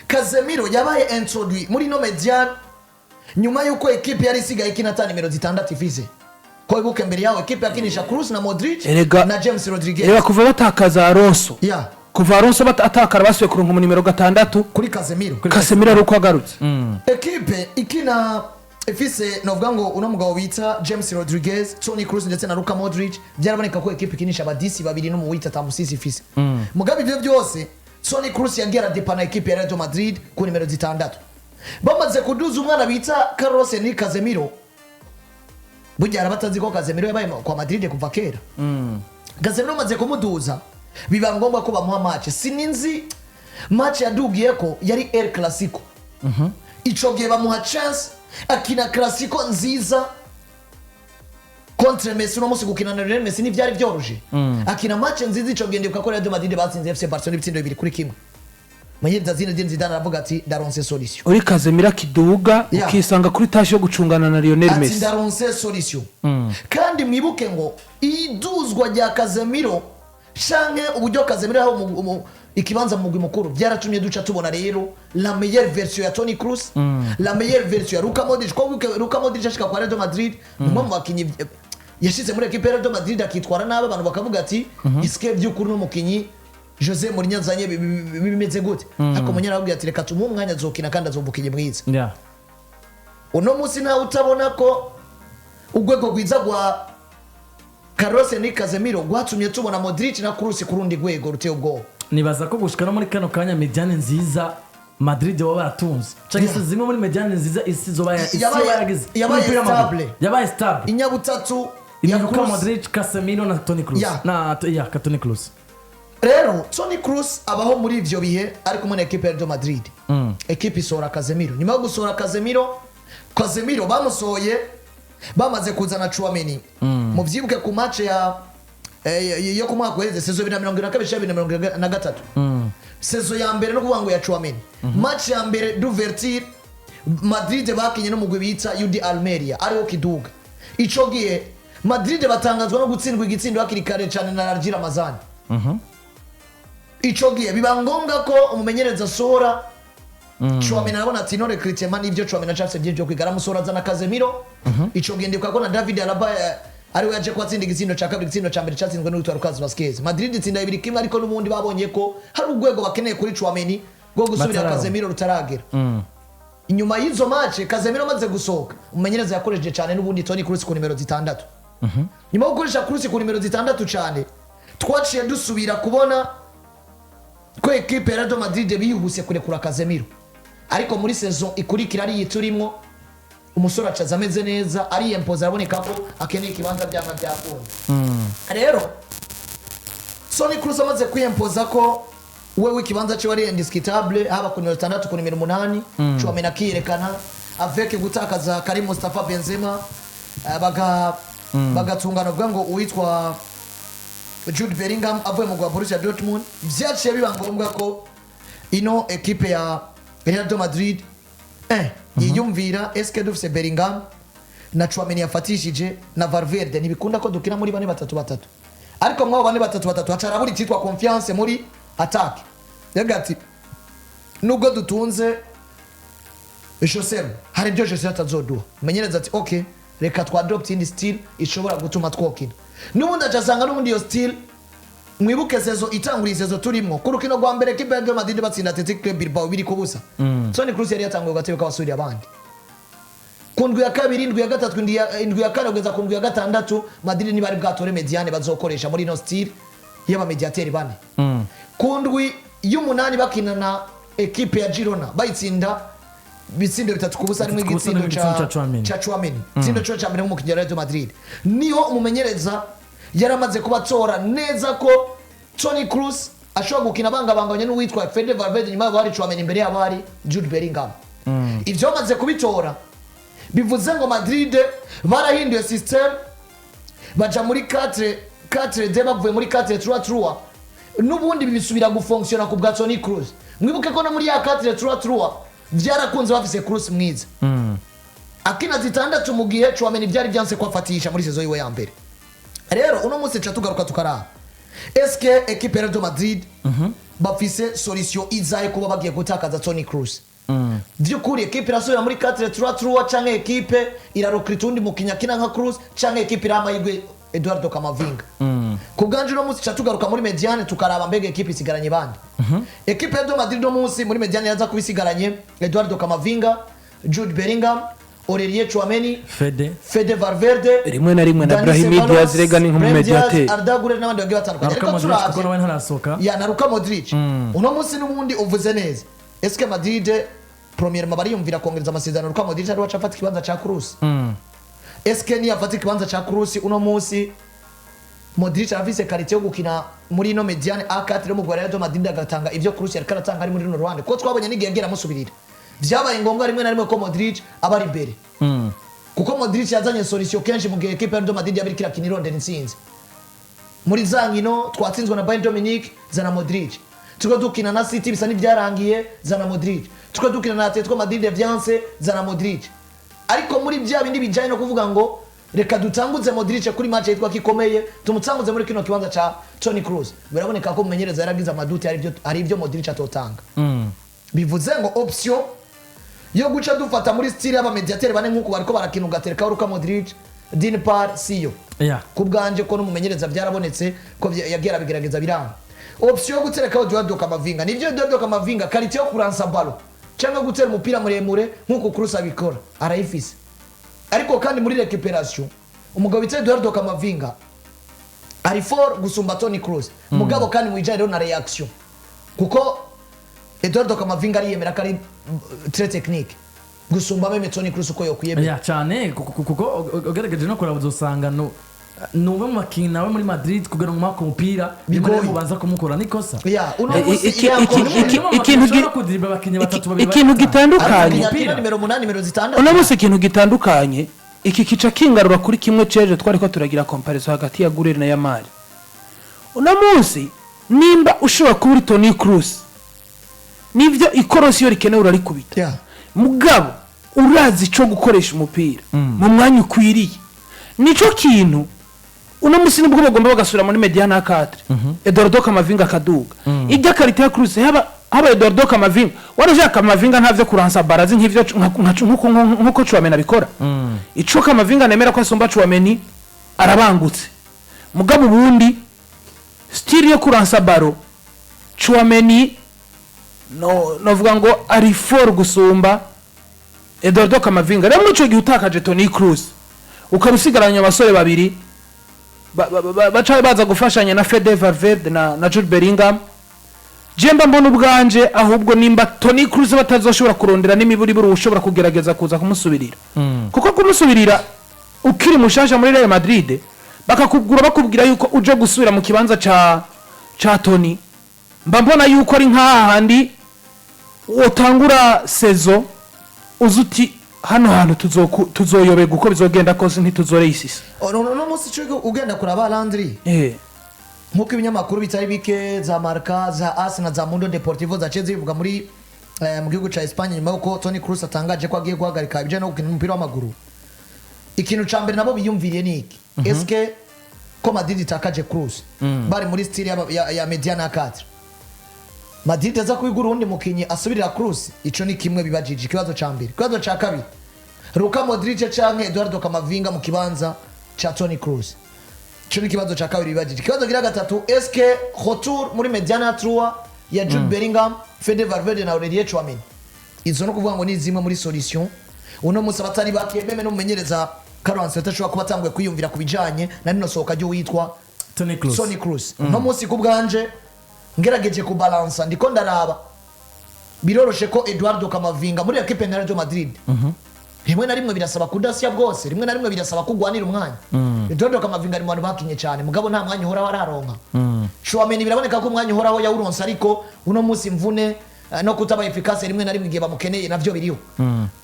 Casemiro yabaye introduit muri no median nyuma yuko equipe yari isigaye kinata nimero 6 ifise ko wibuke mbere yaho equipe yakinisha Kroos na Modric na James Rodriguez reba kuva batakaza Alonso kuva Alonso atakara basuye kuronka mu nimero 6 kuri Casemiro ari uko agarutse equipe ikina ifise novuga ngo uno mugabo bita James Rodriguez Toni Kroos ndetse na Luka Modric byaraboneka ko equipe ikinisha abadisi babiri no mu wita tamusisi ifise mugabe ibyo byose Toni Kroos yagiye depana equipe ya Real Madrid ku nimero 6 bamaze kuduza umwana bita Carlos Enrique Casemiro burya arabatazi ko Casemiro yabaye kwa Madrid kuva kera Casemiro maze kumuduza biba ngombwa ko bamuha match sininzi match yadugiye ko yari El Clasico ico gihe bamuha chance akina Clasico nziza contre Messi no musi gukina na Real Messi ni byari byoroje akina match nziza ico gihe ndibuka ko Real Madrid batsinze FC Barcelona ibitsindo 2-1 Mayenda Zidane aravuga ati daronse solution uri Casemiro kiduga ukisanga kuri tashi yo gucungana na Lionel Messi ati daronse solution kandi mwibuke ngo iduzwa rya Casemiro shange uburyo Casemiro aho ikibanza mu mukuru byaratumye duca tubona rero la meilleure version ya Toni Kroos la meilleure version ya Luka Modric ko Luka Modric ashika kwa Real Madrid mu bakinyi yashize muri equipe ya Real Madrid akitwara nabi abantu bakavuga ati iske by'ukuri n'umukinyi Jose Mourinho azanye bimeze gute ariko munyara ababwira ati reka tumuhe umwanya azokina kandi azobukinye mwiza uno munsi ntawe utabona ko urwego rwiza rwa Kroos ni Casemiro rwatumye tubona Modric na Kroos ku rundi rwego ruteye ubwoba. Nibaza ko gushika no muri kano kanya mediane nziza Madrid baba batunze cyangwa se zimwe muri mediane nziza isi zoba yagize yabaye stable inyabutatu ya Modric, Casemiro na Toni Kroos na Toni Kroos. Rero Toni Kroos abaho muri ivyo bihe ari kumwe na equipe ya Real Madrid. Equipe isora Casemiro. Nyuma yo gusora Casemiro bamusoye bamaze kuzana Chouameni. Mu vyibuke ku match yo ku mwaka weze sezo 2022-2023. Sezo ya mbere no kuvuga ngo ya Chouameni. Match ya mbere d'ouverture Madrid bakinye no mugwe bita UD Almeria ariho kiduga. Ico gihe Madrid batangazwa no gutsindwa igitsindo hakiri kare cyane na Argira Mazani. Ico gihe biba ngombwa ko umumenyereza sora Chouameni arabona ati no recruitment n'ivyo Chouameni acafise byinjo kwigara musora zana Casemiro. Ico gihe ndikwa ko na David Alaba ari we yaje kwatsinda igitsindo ca kabiri igitsindo ca mbere cyatsinzwe n'utwara Lucas Vazquez. Madrid itsinda 2-1 ariko n'ubundi babonye ko hari urwego bakeneye kuri Chouameni go gusubira Casemiro rutaragera. Inyuma y'izo match Casemiro amaze gusohoka umumenyereza yakoresheje cyane n'ubundi Toni Kroos ku nimero 6. Nyuma yo gukoresha Kroos ku nimero 6 cyane twaciye dusubira kubona ko equipe ya Real Madrid bihuse kurekura Casemiro ariko muri saison ikurikira ari yiturimo umusore acaza ameze neza ari yempoza aboneka ko akeneye ikibanza byanga byakunda. Rero Toni Kroos amaze kwiyempoza ko wewe ikibanza cyo ari indiscutable haba ku nimero 6 ku nimero 8 Chouameni akirekana avec gutakaza Karim Mustafa Benzema bagatungana bwa ngo uwitwa Jude Bellingham avuye mu Borussia Dortmund vyaciye biba ngombwa ko ino equipe ya Real Madrid yiyumvira eske dufise Bellingham na Chouameni yafatishije na Valverde nibikunda ko dukina muri 4-3-3 ariko mwa 4-3-3 hacara buri cyitwa confiance muri attack yagati nubwo dutunze Jose hari byo Jose atazoduha menyereza ati okay reka twa adopt in style ishobora gutuma twokina nubundi acasanga nubundi yo style mwibuke sezo itanguriye sezo turimo ku rukino rwa mbere equipe ya Real Madrid batsinda Athletic Club Bilbao biri kubusa Toni Kroos yari yatanguye gatebe kabasuri abandi kundwi ya kabiri indwi ya gatatu indwi ya kane kugeza kundwi ya gatandatu Madrid ni bari bwatore mediane bazokoresha muri no style y'aba mediateri bane kundwi y'umunani bakina na equipe ya Girona bayitsinda bitsindo bitatu kubusa arimo igitsindo cha Chouameni tsindo cyo cha mbere mu mukino wa Real Madrid niho umumenyereza yaramaze kubatora neza ko Toni Kroos ashobora gukina bangabanganye n'uwitwa Fede Valverde nyuma bari Chouameni imbere yabo hari Jude Bellingham. Ivyo bamaze kubitora bivuze ngo Madrid barahinduye system baja muri 4-4 bavuye muri 4-3-3 n'ubundi bibisubira gufonctiona ku bwa Toni Kroos. Mwibuke ko no muri ya 4-3-3 byarakunze bafise Kroos mwiza akina 6 mu gihe Chouameni byari byanse kwafatisha muri saison yiwe ya mbere. Rero uno munsi tugaruka tukaraba eske equipe ya Real Madrid bafise solution izaye kuba bagiye gutakaza Toni Kroos. Vyukuri equipe irasubira muri 4-3-3 canke equipe irarokita undi mukinya kina nka Kroos canke equipe iramayigwe Eduardo Camavinga. Kuganje uno munsi tugaruka muri mediane tukaraba mbega equipe isigaranye bandi. Equipe ya Real Madrid no munsi muri mediane yaza kubisigaranye Eduardo Camavinga, Jude Bellingham, Aurelien Chouameni, Fede Valverde, rimwe na rimwe na Brahim Diaz rega ni nk'umumediateri Arda Güler n'abandi bagiye batandukanye ariko turaje ya na Luka Modric uno munsi n'ubundi uvuze neza eske Madrid premier mabari yumvira kongereza amasezerano Luka Modric ari wacha afata kibanza cha Kroos eske ni afata kibanza cha Kroos uno munsi Modric afise qualité yo gukina muri no mediane A4 yo mu Real Madrid agatanga ivyo Kroos yari karatanga ari muri no Rwanda ko twabonye n'igihe ngera musubirira vyabaye ngombwa rimwe na rimwe ko Modric aba ari imbere kuko Modric yazanye solution kenshi mu gihe equipe ya Real Madrid yabiri kira kinironde n'insinzi muri zankino twatsinzwe na Bayern Dominique zana Modric tuko dukina na City bisa n'ibyarangiye zana Modric tuko dukina na Atletico Madrid Viance zana Modric ariko muri bya bindi bijanye no kuvuga ngo reka dutanguze Modric kuri match yitwa kikomeye tumutanguze muri kino kibanza cha Toni Kroos biraboneka ko mumenyereza yaragize amaduti ari ibyo Modric atotanga bivuze ngo option yo guca dufata muri style y'aba mediateur bane nkuko bariko barakina ugatereka Luka Modric Dine par siyo Yeah. kubwanje ko numumenyereza byarabonetse ko yagiye abigerageza biranga option yo gutereka Eduardo Camavinga nivyo Eduardo Camavinga qualité yo kuransa ballon cyangwa gutera umupira muremure nkuko Kroos abikora arayifise ariko kandi muri recuperation umugabo bitse Eduardo Camavinga ari for gusumba Toni Kroos mugabo kandi mwijare rero na reaction kuko Eduardo Camavinga ariyemera kari très technique gusumba meme Toni Kroos uko yokwiyemera Yeah, cyane kuko ugerageje no kuraba uzosanga nube mu makina we muri Madrid kugira ngo mwaka umupira Bigoye. bimwe mubanza kumukora nikosa ikintu gitandukanye nimero 8 nimero 6 uno munsi ikintu gitandukanye iki kica kingarura kuri kimwe ceje twari ko turagira comparison hagati ya Gureri na Yamari uno munsi nimba ushobora kuba uri Toni Kroos nivyo ikorosi yo rikenewe urarikubita Yeah. mugabo urazi ico gukoresha umupira mu mwanya ukwiriye nico kintu uno munsi nibwo bagomba bagasura muri Mediana 4 Eduardo Camavinga kaduga ijya karite ya Kroos haba Eduardo Camavinga waraje Camavinga ntavyo kuransa barazi nk'ivyo nkuko Chouameni abikora ico Camavinga nemera ko asumba Chouameni arabangutse mugabo ubundi style yo kuransa baro Chouameni novuga ngo ari for gusumba Eduardo Camavinga rero muco gihe utakaje Toni Kroos ukabusigaranya abasore babiri bacha baza gufashanya na Fede Valverde na Jude Bellingham jemba mbona ubwanje ahubwo nimba Toni Kroos batazoshobora kurondera n'imiburi buri ushobora kugerageza kuza kumusubirira kuko kumusubirira ukiri mushasha muri Real Madrid bakakugura bakubwira yuko uje gusubira mu kibanza cha Toni mbona yuko ari nk'ahandi utangura sezo uzuti hano hantu tuzoyobega uko bizogenda kose ntituzoreyisisa no munsi cyo ugenda kuraba Landry nkuko ibinyamakuru bitari bike za Marca za AS na za Mundo Deportivo za Chelsea bivuga muri mu gihugu ca Espagne nyuma yuko Toni Kroos atangaje ko agiye guhagarika ibijanye no gukina umupira w'amaguru ikintu ca mbere nabo biyumviriye niki eske ko Madrid itakaje Kroos bari muri style ya Mediana 4 Madrid aza kwigura undi mukinyi asubirira Kroos ico ni kimwe bibajije ikibazo ca mbere ikibazo ca kabiri Luka Modric canke Eduardo Camavinga mu kibanza cha Toni Kroos ico ni kibazo ca kabiri bibajije ikibazo gira gatatu eske retour muri Mediana 3 ya Jude Bellingham Fede Valverde na Aurelien Chouameni izo no kuvuga ngo ni zimwe muri solution uno musa batari bakememe no mumenyereza Carlo Ancelotti ashobora kuba atangwe kwiyumvira kubijanye na nino sohoka ryo witwa Toni Kroos no musi kubwanje ngerageje kubalansa ndiko ndaraba biroroshe ko Eduardo Camavinga muri equipe ya Real Madrid rimwe na rimwe birasaba kudasya bwose rimwe na rimwe birasaba kugwanira umwanya Eduardo Camavinga ari mu bantu bakinye cyane mugabo nta mwanya uhora wararonka Chouameni biraboneka ko umwanya uhoraho yawuronsa ariko uno musi mvune no kutaba efficace rimwe na rimwe igihe bamukeneye navyo biriho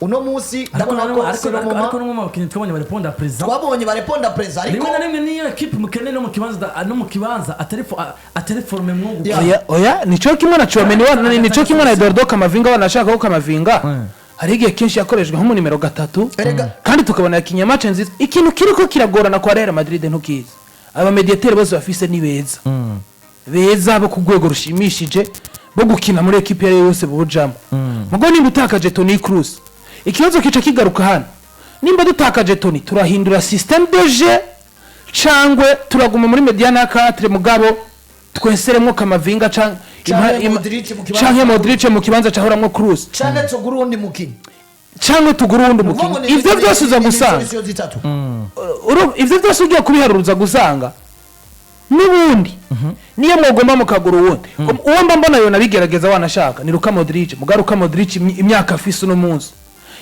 uno musi ndabona ko ariko no mu bakinyi twabonye bareponda president twabonye bareponda president ariko rimwe na rimwe niyo equipe mukeneye no mu kibanza atari forme mwugu oya nico kimwe na Chouameni wana nico kimwe na Eduardo Camavinga wanashaka ko Camavinga hari igihe kenshi yakorejwe nko mu nimero 3 kandi tukabona yakinye match nziza ikintu kiriko kiragorana kwa Real Madrid ntukizi aba mediateur bose bafise ni beza bo kugwego rushimishije bo gukina muri equipe yose bujamo mugo nimba utakaje Toni Kroos ikibazo kica kigaruka hano nimba dutakaje Toni turahindura système de jeu cangwe turaguma muri Mediana 4 mugabo tweseremo Camavinga canke Modric mu kibanza cahoramwo Kroos canke tugura undi mukinyi ivyo byose uza gusanga ivyo byose ugiye kubiharuruza gusanga n'ubundi niyo mwogomba mukagura uwundi uwo mbona yo nabigerageza wanashaka ni Luka Modric mugaruka Modric imyaka afise no munsi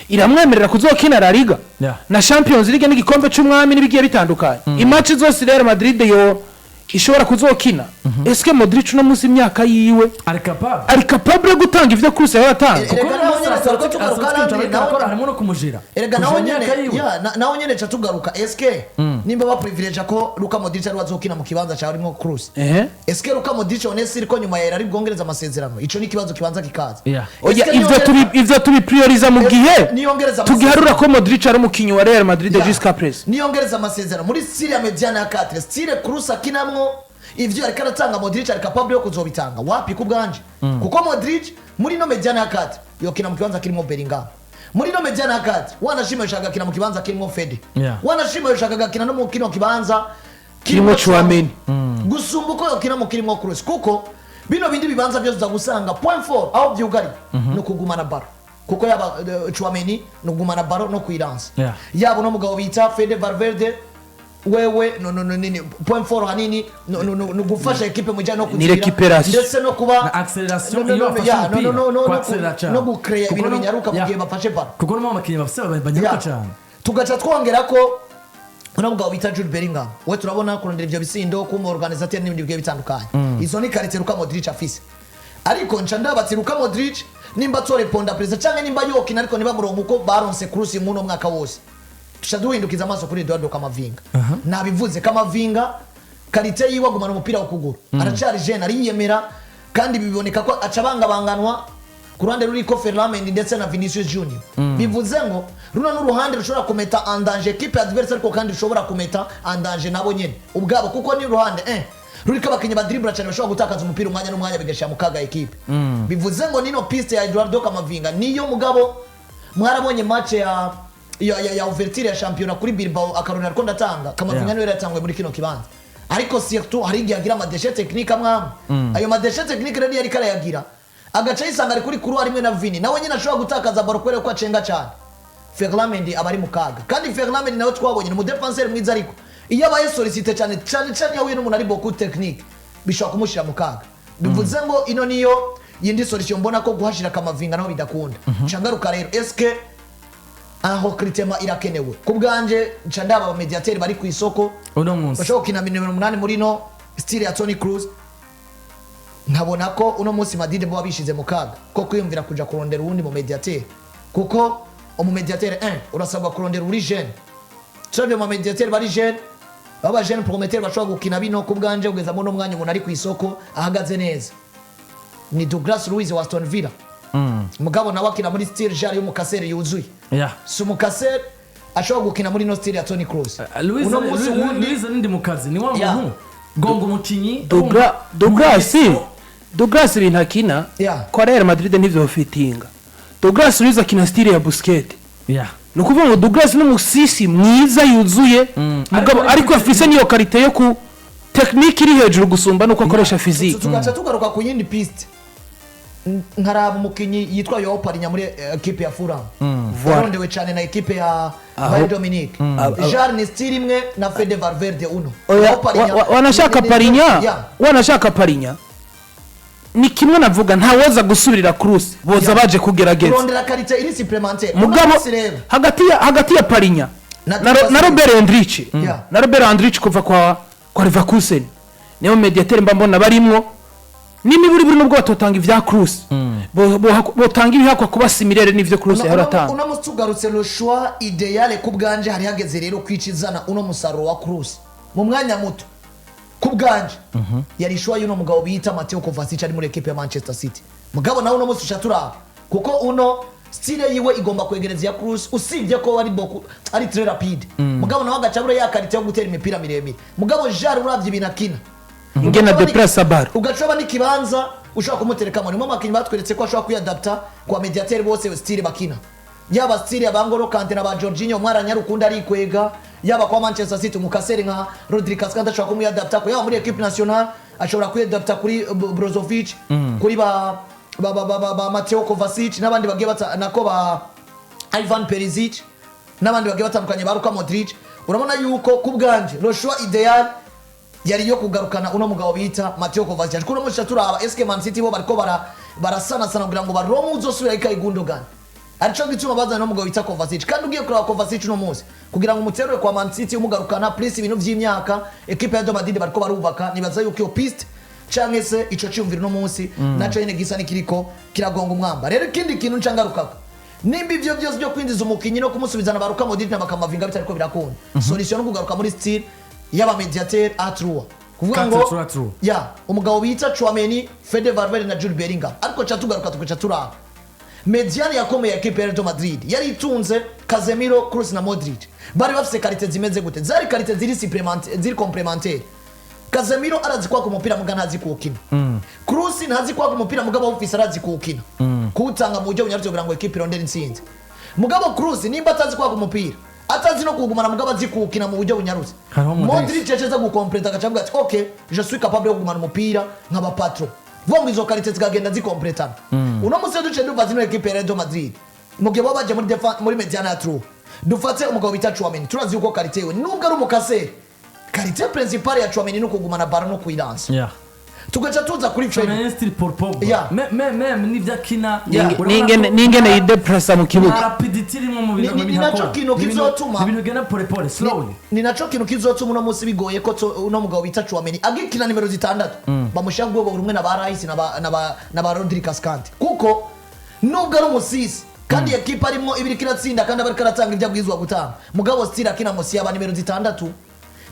iramwemerera kuzokina La Liga na Champions League n'igikombe c'umwami nibigiye bitandukanye imatch zose Real Madrid yo ishobora kuzokina eske Modric no munsi imyaka yiwe ari capable gutanga ivyo Kroos yaratanga harimo no kumujira erega naho nyene cha tugaruka eske nimba ba privilege ko Luka Modric ari wazokina mu kibanza cha arimo Kroos eske Luka Modric honestly ko nyuma yari bwongereza amasezerano ico ni kibazo kibanza kikaza oya ivyo tubi prioriza mu gihe tugiharura ko Modric ari mukinyi wa Real Madrid jusqu'à présent niyongereza amasezerano muri Syria Mediana 4 style Kroos akinamwo ivyo ariko aratanga Modric ari capable yo kuzobitanga wapi kubwanje kuko Modric muri no Mediana 4 yokina mu kibanza kirimo Bellingham muri no mediana card wanashimisha agakina mu kibanza kirimo Fede Yeah. wanashimisha agakina no mu kino kibanza kirimo Chouameni gusumba uko yakina mu kirimo Kroos kuko bino bindi bibanza byose uzagusanga point 4 aho byugari no kugumana baro kuko yaba Chouameni no kugumana baro no kuiransa Yeah. yabo no mugabo bita Fede Valverde wewe no nini point 4 hanini no gufasha equipe mu jano ni récupération ndetse no kuba na acceleration iyo afasha umupira no gucreate ibintu binyaruka mu gihe bafashe baro kuko no amakinyi bafise banyaruka cyane tugaca twongera ko uno mugabo bita Jude Bellingham we turabona kurondera ivyo bisindo ku mu organisateur n'ibindi bigiye bitandukanye izo ni karite Luka Modric afise ariko nca ndabatsi Luka Modric nimba toreponda president canke nimba yokina ariko niba murongo uko baronse Kroos mu no mwaka wose tushaduhindukiza amaso kuri Eduardo Kamavinga nabivuze Kamavinga karite yiwe gumana umupira wo kuguru aracari jeune ariyemera kandi biboneka ko acabangabanganwa kurande ruri ko Ferland ndetse na Vinicius Junior bivuze ngo runo n'uruhande rushobora kumeta en danger equipe adversaire ko kandi rushobora kumeta en danger nabo nyene ubwabo kuko ni ruhande ruri ko abakinyi ba dribble cyane bashobora gutakaza umupira umwanya n'umwanya bigashya mu kaga equipe bivuze ngo nino piste ya Eduardo Kamavinga niyo mugabo mwarabonye match ya ouverture ya championnat kuri Bilbao akarona ariko ndatanga Kamavinga niwe yaratangwe muri kino kibanza ariko surtout hari igihe agira amadeshe technique amwamwe ayo madeshe technique rero yari karayagira agaca yisanga ari kuri kuru arimwe na Vini nawe nyine ashobora gutakaza baro kwere ko acenga cyane Ferland abari mu kaga kandi Ferland nawe twabonye mu defenseur mwiza ariko iyo abaye sollicité cyane yahuye n'umuntu ari beaucoup technique bishobora kumushira mu kaga bivuze ngo ino niyo yindi solution mbona ko guhashira Kamavinga naho bidakunda cangaruka rero eske aho kritema irakenewe kubganje ncandaba aba mediateur bari ku isoko uno munsi bashobora kina 8 muri no style ya Toni Kroos nkabona ko uno munsi Madrid bo babishize mu kaga ko kwiyumvira kuja kurondera uwundi mu mediateur kuko mu mediateur urasabwa kurondera uri jeune cyane mu mediateur bari jeune baba jeune prometteur bashobora gukina bino kubganje ugeza mu no mwanya umuntu ari ku isoko ahagaze neza ni Douglas Luiz wa Aston Villa mugabo nawe akina muri style jari yo mukasere yuzuye so mukasere ashobora gukina muri no style ya Toni Kroos uno munsi Luiz ndi mu kazi ni wa muntu gongo mukinyi Douglas ibintu akina kwa Real Madrid nivyo fitinga Douglas Luiz akina style ya Busquets nukuvuga ngo Douglas n'umusisi mwiza yuzuye mugabo ariko afise niyo karite yo ku technique iri hejuru gusumba nuko akoresha physique tugaca tugaruka ku yindi piste nkaraba umukinyi yitwa yo parinya muri equipe ya Fulham warondewe cyane na equipe ya Bayern Dominique Jarni style imwe na Fede Valverde uno wanashaka parinya ni kimwe navuga ntawoza gusubirira Kroos boza baje kugerageza kurondera karite iri supplémentaire mugabo hagati ya parinya na Robert Andrich kuva kwa Leverkusen niyo mediateur mbambona barimwo nimiburi buri nubwo batotanga ivya Kroos botanga ibihakwa kuba similaire n'ivyo Kroos yaratanga uno mustugarutse le choix idéal kubganje hari hageze rero kwicizana uno musaruro wa Kroos mu mwanya muto kubganje yari choix y'uno mugabo bita Mateo Kovacic ari muri equipe ya Manchester City mugabo nawe uno musi shatura kuko uno style yiwe igomba kwegereza ya Kroos usibye ko ari très rapide mugabo nawe agacabura yakarite yo gutera imipira miremire mugabo jari uravye binakina ngena depressa bar ugacoba n'ikibanza ushaka kumutereka mu makinyi batweretse ko ashaka kuyadapta kwa mediateur bose style bakina yaba style abangoro Kante na ba Jorginho mwaranya rukunda ari kwega yaba kwa Manchester City mukaseri nka Rodri Cascante ashaka kumuyadapta ko yaba muri equipe nationale ashobora kuyadapta kuri Brozovic kuri ba Mateo Kovacic n'abandi bagiye nako ba Ivan Perisic n'abandi bagiye batandukanye ba Luka Modric urabona yuko kubganje le choix idéal yari yo kugarukana uno mugabo bita Mateo Kovacic kuno musha turaba eske Man City bo bariko barasana kugira ngo baromu uzosubira ikayi Gundogan arico gituma bazana no mugabo bita Kovacic kandi ugiye kuraba Kovacic no munsi kugira ngo umuterwe kwa Man City umugarukana plus ibintu vy'imyaka equipe ya Madrid bariko barubaka nibaza yuko iyo piste canke se ico cyumvira no munsi naco nyene gisa nikiriko kiragonga umwamba rero ikindi kintu ncangarukako nimba ivyo byose byo kwinjiza umukinyi no kumusubizana baruka Modric na Bakamavinga bitariko birakunda solution no kugaruka muri style yaba mediateur atrua kuvuga ngo umugabo bita Chouameni Fede Valverde na Jude Bellingham ariko cyatugaruka tukaca turaba mediane yakomeye ya equipe ya Real Madrid yari itunze Casemiro Kroos na Modric bari bafise karite zimeze gute zari karite ziri complémentaire Casemiro arazi kwa kumupira mugana azi kuwukina Kroos ntazi kwa kumupira mugabo ufise arazi kuwukina kuwutanga mu buryo bunyarutse kugira ngo equipe irondere intsinzi mugabo Kroos nimba atazi kwaga umupira atazi no kugumana mugabo azi kukina mu buryo bunyarutse Modric yaceza gukompleta akacavuga ati okay je suis capable yo kugumana umupira nk'aba patron vomwe izo qualité zikagenda zikompletana uno musi duce duvaze no equipe ya Real Madrid mugihe babaje muri mediana ya true dufate umugabo bita Tchouaméni turazi uko qualité we nubwo ari umukase qualité principale ya Tchouaméni no kugumana baro no kuiransa tugaca tuza kuri Tchouaméni still pour Pogba même nivya kina ningene yidepressa mu kibuga rapidity irimo mu bintu ni naco kintu kizotuma ibintu gena pole slowly ni naco kintu kizotuma uno musi bigoye ko uno mugabo bita Tchouaméni agikina nimero 6 bamushaka ubwo rumwe na Barayisi na ba Rodri Cascante kuko nubwo ari umusisi kandi equipe arimo ibiri kiratsinda kandi abari karatanga ibyo abwizwa gutanga mugabo still akina musi yaba nimero 6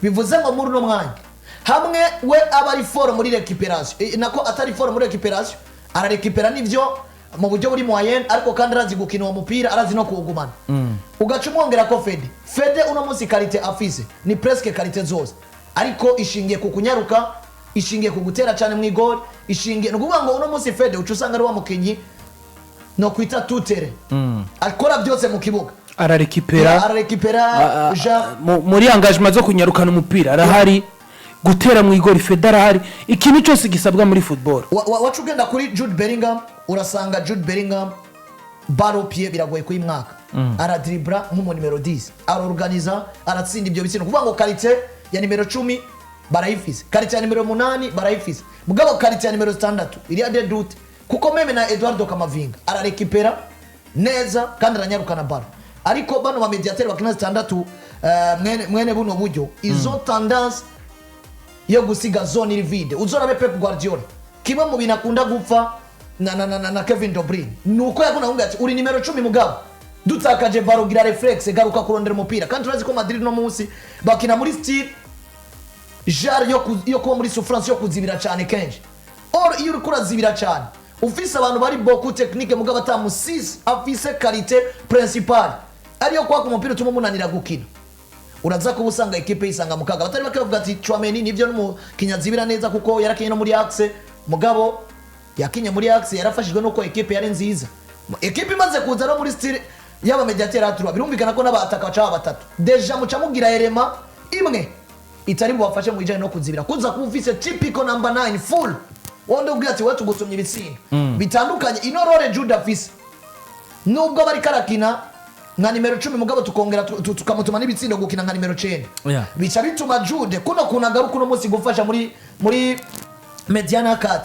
bivuze ngo muri no mwanya hamwe we abari foro muri récupération nako atari foro muri récupération ara récupéra nivyo mu buryo buri moyen ariko kandi arazi gukina uwo mupira arazi no kuwugumana ugaca umwongera ko Fede uno munsi qualité afise ni presque qualité zose ariko ishingiye ku kunyaruka ishingiye ku gutera cyane mu igol ishingiye no kuvuga ngo uno munsi Fede uca usanga ari wa mukinyi no kwita tutere akora byose mu kibuga ararekipera muri engagement zo kunyarukana umupira arahari gutera mu igori Federa hari ikintu cyose gisabwa muri football wacu ugenda kuri Jude Bellingham urasanga Jude Bellingham baro pied biragoye kuyi mwaka ara dribla nk'umu numero 10 araorganiza aratsinda ibyo bitsino kuvuga ngo qualité ya numero 10 barayifise qualité ya numero 8 barayifise mugabo qualité ya numero 6 iri ade doute kuko meme na Eduardo Camavinga ararekipera neza kandi aranyarukana baro ariko bano ba mediateur bakina 6 mwene buno buryo izo tendance yo gusiga zone iri vide uzora Pep Guardiola kimwe mu binakunda gupfa na Kevin De Bruyne nuko yakuna ngo ati uri numero 10 mugabo dutakaje baro gira reflex garuka kurondera umupira kandi turazi ko Madrid no munsi bakina muri style jar yo kuba muri souffrance yo kuzibira cyane kenshi or iyo uri kurazibira cyane ufise abantu bari beaucoup technique mugabo atamusisi afise qualité principale ariyo kwa ku mupira tumumunanira gukina uraza kubusanga equipe isanga mukaga batari bakavuga ati Tchouaméni nivyo no kinyazibira neza kuko yarakinye no muri Axe mugabo yakinye muri Axe yarafashijwe nuko equipe yari nziza equipe imaze kuza no muri style yaba mediateur atura birumvikana ko nabataka cha batatu deja muca mugira elema imwe itari mu bafashe mu ijanye no kuzibira kuza kufise typical number 9 full wonde ubwira ati wetu gusomya ibitsinda bitandukanye inorore Jude afise nubwo bari karakina nka numero 10 mugabo tukongera tukamutuma n'ibitsindo gukina nka numero 9 bica bituma Jude kuno kunagaruka uno munsi gufasha muri mediana 4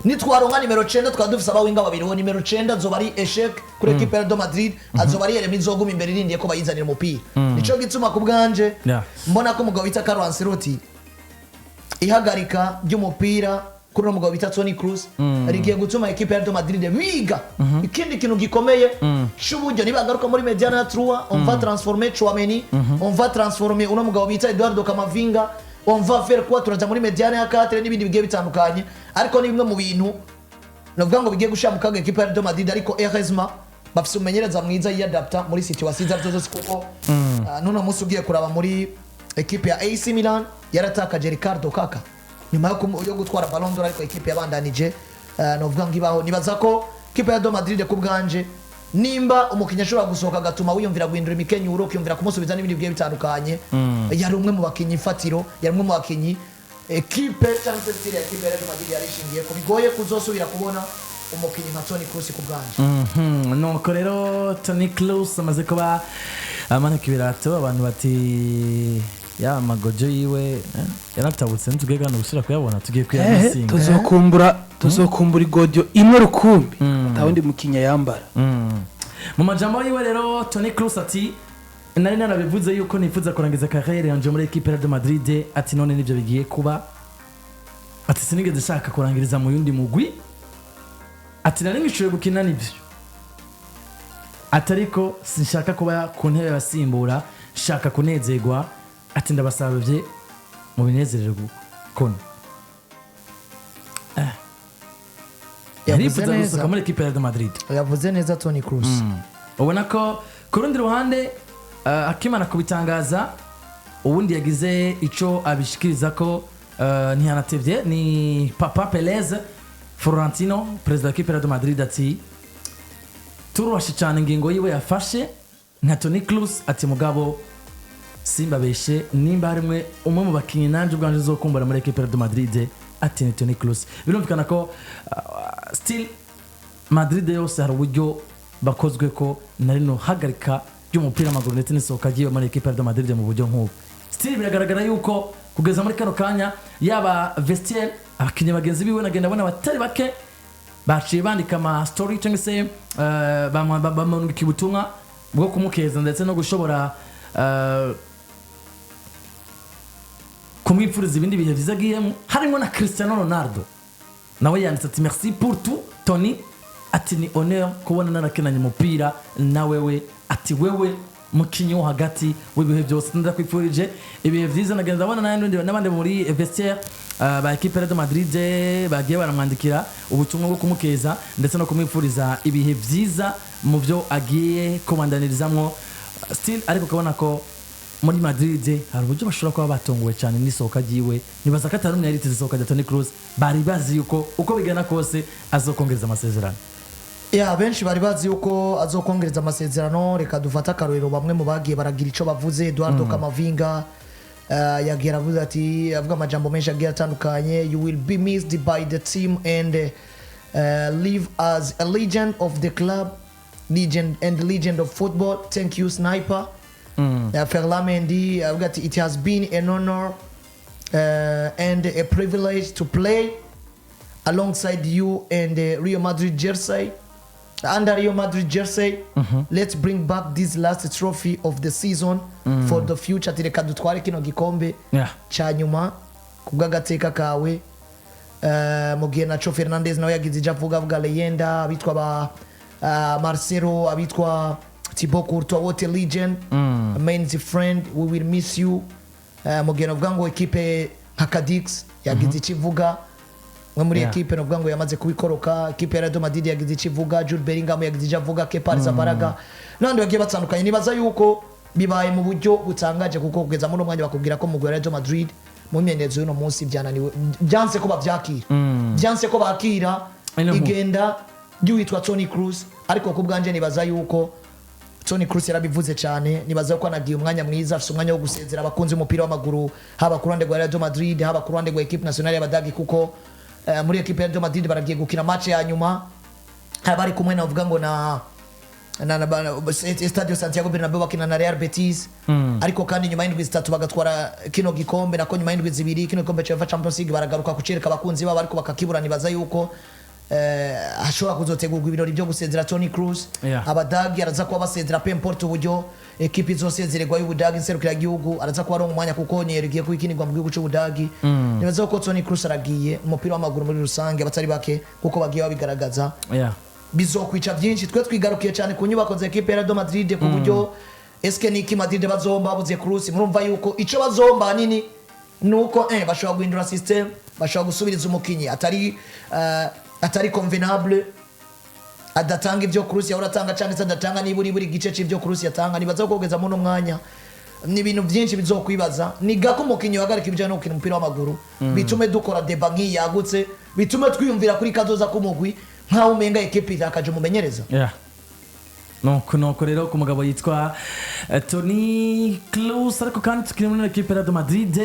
nitwaronka numero 9 twadufisa abawinga babiri wo numero 9 zoba ari échec kuri equipe ya Madrid azoba ari elemi zoguma imbere irindiye ko bayizanira umupira nico gituma ku bwanje mbona ko mugabo bita Carlo Ancelotti ihagarika ry'umupira kuri umugabo bita Toni Kroos arigiye gutuma equipe ya Madrid biga ikindi kintu gikomeye cy'uburyo nibagaruka muri mediana 3 on va transformer Tchouaméni on va transformer uno mugabo bita Eduardo Camavinga on va faire quoi turaja muri mediana ya 4 n'ibindi bigiye bitandukanye ariko ni bimwe mu bintu navuga ngo bigiye gushya mu kaga equipe ya Madrid ariko heureusement bafise umenyereza mwiza yadapta muri situation zazo zose kuko none musi ugiye kuraba muri equipe ya AC Milan yaratakaje Ricardo Kaka nyuma yo gutwara Ballon d'Or ariko equipe yabandanije novuga ngibaho nibaza ko equipe ya Madrid ku bwanje nimba umukinya ashobora gusohoka gatuma wiyumvira guhindura imikenyi uro kiyumvira kumusubiza n'ibindi bigiye bitandukanye yari umwe mu bakinyi fatiro yari umwe mu bakinyi equipe cyangwa style ya equipe ya Madrid yarishingiye ko bigoye kuzosubira kubona umukinyi nka Toni Kroos ku bwanje nuko rero Toni Kroos amaze kuba amaneka ibirato abantu bati ya magojo yiwe yaratabutse ntugiye gana gusura kuyabona tugiye kuyamisinga tuzokumbura igodio imwe rukumbi tawundi mukinya yambara mu majambo yiwe rero Toni Kroos ati nari narabivuze yuko nifuza kurangiza carrière yanje muri equipe ya Madrid ati none nivyo bigiye kuba ati sinigeze shaka kurangiriza mu yundi mugwi ati nari ngishoye gukina nivyo atariko sinshaka kuba ku ntebe basimbura shaka kunezerwa ati ndabasabye mu binezererwa kono yarifuza gusohoka muri equipe ya Madrid yavuze neza Toni Kroos ubona ko ku rundi ruhande akimana kubitangaza ubundi yagize ico abishikiriza ko ntihanatevye ni Papa Perez Florentino president wa equipe ya Madrid ati turubashe cyane ingingo yiwe yafashe nka Toni Kroos ati mugabo simbabeshe nimba harimwe umwe mu bakinyi nanje ubwanje zokumbura muri equipe de Madrid ati ni Toni Kroos birumvikana ko still Madrid yose hari uburyo bakozwe ko narino hagarika ry'umupira w'amaguru ndetse n'isohoka giye muri equipe de Madrid mu buryo nk'ubu still biragaragara yuko kugeza muri kano kanya yaba vestiaire abakinyi bagenzi biwe nagenda bona batari bake baciye bandika ama story cyangwa se bamanurika ubutumwa bwo kumukeza ndetse no gushobora kumwipfuriza ibindi bihe byiza agiyemo harimo na Cristiano Ronaldo nawe yanditse ati merci pour tout Toni ati ni honneur kubona narakenanye umupira na wewe ati wewe mukinyi wo hagati w'ibihe byose ndakwifurije ibihe byiza nagenda abona n'abandi muri vestiaire ba equipe de Madrid bagiye baramwandikira ubutumwa bwo kumukeza ndetse no kumwifuriza ibihe byiza mu byo agiye kubandanirizamu still ariko kabona ko muri Madrid hari uburyo bashobora kuba batongowe cyane n'isohoka giwe nibaza ko atari umwe isohoka ya Toni Kroos bari bazi yuko uko bigana kose azokongereza amasezerano benshi bari bazi yuko azokongereza amasezerano reka dufata akarorero bamwe mu bagiye baragira ico bavuze Eduardo Camavinga yagiye aravuze ati avuga amajambo menshi agiye atandukanye you will be missed by the team and live as a legend of the club legend of football thank you sniper Ferlamendi avuga ati it has been an honor and a privilege to play alongside you and Real Madrid jersey under Real Madrid jersey let's bring back this last trophy of the season for the future tireka dutware kino gikombe cha nyuma kubw'agateka kawe mu gihe naco Fernandez nawe yagize avuga leyenda abitwa ba Marcelo abitwa Thibaut Courtois what a legend man's friend we will miss you mu gihe navuga ngo equipe nka Cadix yagize ikivuga muri equipe navuga ngo yamaze kubikoroka equipe ya Real Madrid yagize ikivuga Jude Bellingham yagize avuga Kepa Arrizabalaga nandi bagiye batandukanye nibaza yuko bibaye mu buryo butangaje kuko kugeza muri umwanya bakubwira ko mu Real Madrid mu myenezo y'uno munsi byananiwe byanse ko bavyakira byanse ko bakira igenda ry'uwitwa Toni Kroos ariko ku bwanje nibaza yuko Toni Kroos yarabivuze cyane nibaza ko anagiye umwanya mwiza afite umwanya wo gusezera abakunzi umupira w'amaguru haba ku ruhande rwa Real Madrid haba ku ruhande rwa equipe nationale y'Abadagi kuko muri equipe ya Real Madrid baragiye gukina match ya nyuma bari kumwe navuga ngo na Estadio Santiago Bernabeu bakina na Real Betis ariko kandi nyuma y'indwi zitatu bagatwara kino gikombe nako nyuma y'indwi zibiri kino gikombe cya Champions League baragaruka kucereka abakunzi babo ariko bakakibura nibaza yuko ashobora kuzotegurwa ibirori byo gusezera Toni Kroos Abadagi araza kuba basezera pe importe uburyo equipe izosezererwa y'Ubudagi nserukira igihugu araza kuba ari umwanya kuko nyerigiye kuyikinirwa mu gihugu cy'Ubudagi nibaza ko Toni Kroos aragiye umupira w'amaguru muri rusange abatari bake kuko bagiye babigaragaza bizokwica byinshi twe twigarukiye cyane ku nyubako za equipe ya Real Madrid ku buryo eske niki Madrid bazomba babuze Kroos murumva yuko ico bazomba nini nuko bashobora guhindura system bashobora gusubiriza umukinyi atari convenable adatanga ibyo Kroos yahora atanga cyangwa se adatanga buri gice cy'ibyo Kroos yatanga nibaza ko kugeza mu mwanya ni ibintu byinshi bizokwibaza ni gako umukinyi wagarika ibyo no gukina umupira w'amaguru bitume dukora deba nk'iyagutse bitume twiyumvira kuri kazoza k'umugwi nkaho umenga equipe irakaje mumenyereza nuko rero ku mugabo yitwa Toni Kroos ariko kandi tukiri muri equipe ya Real Madrid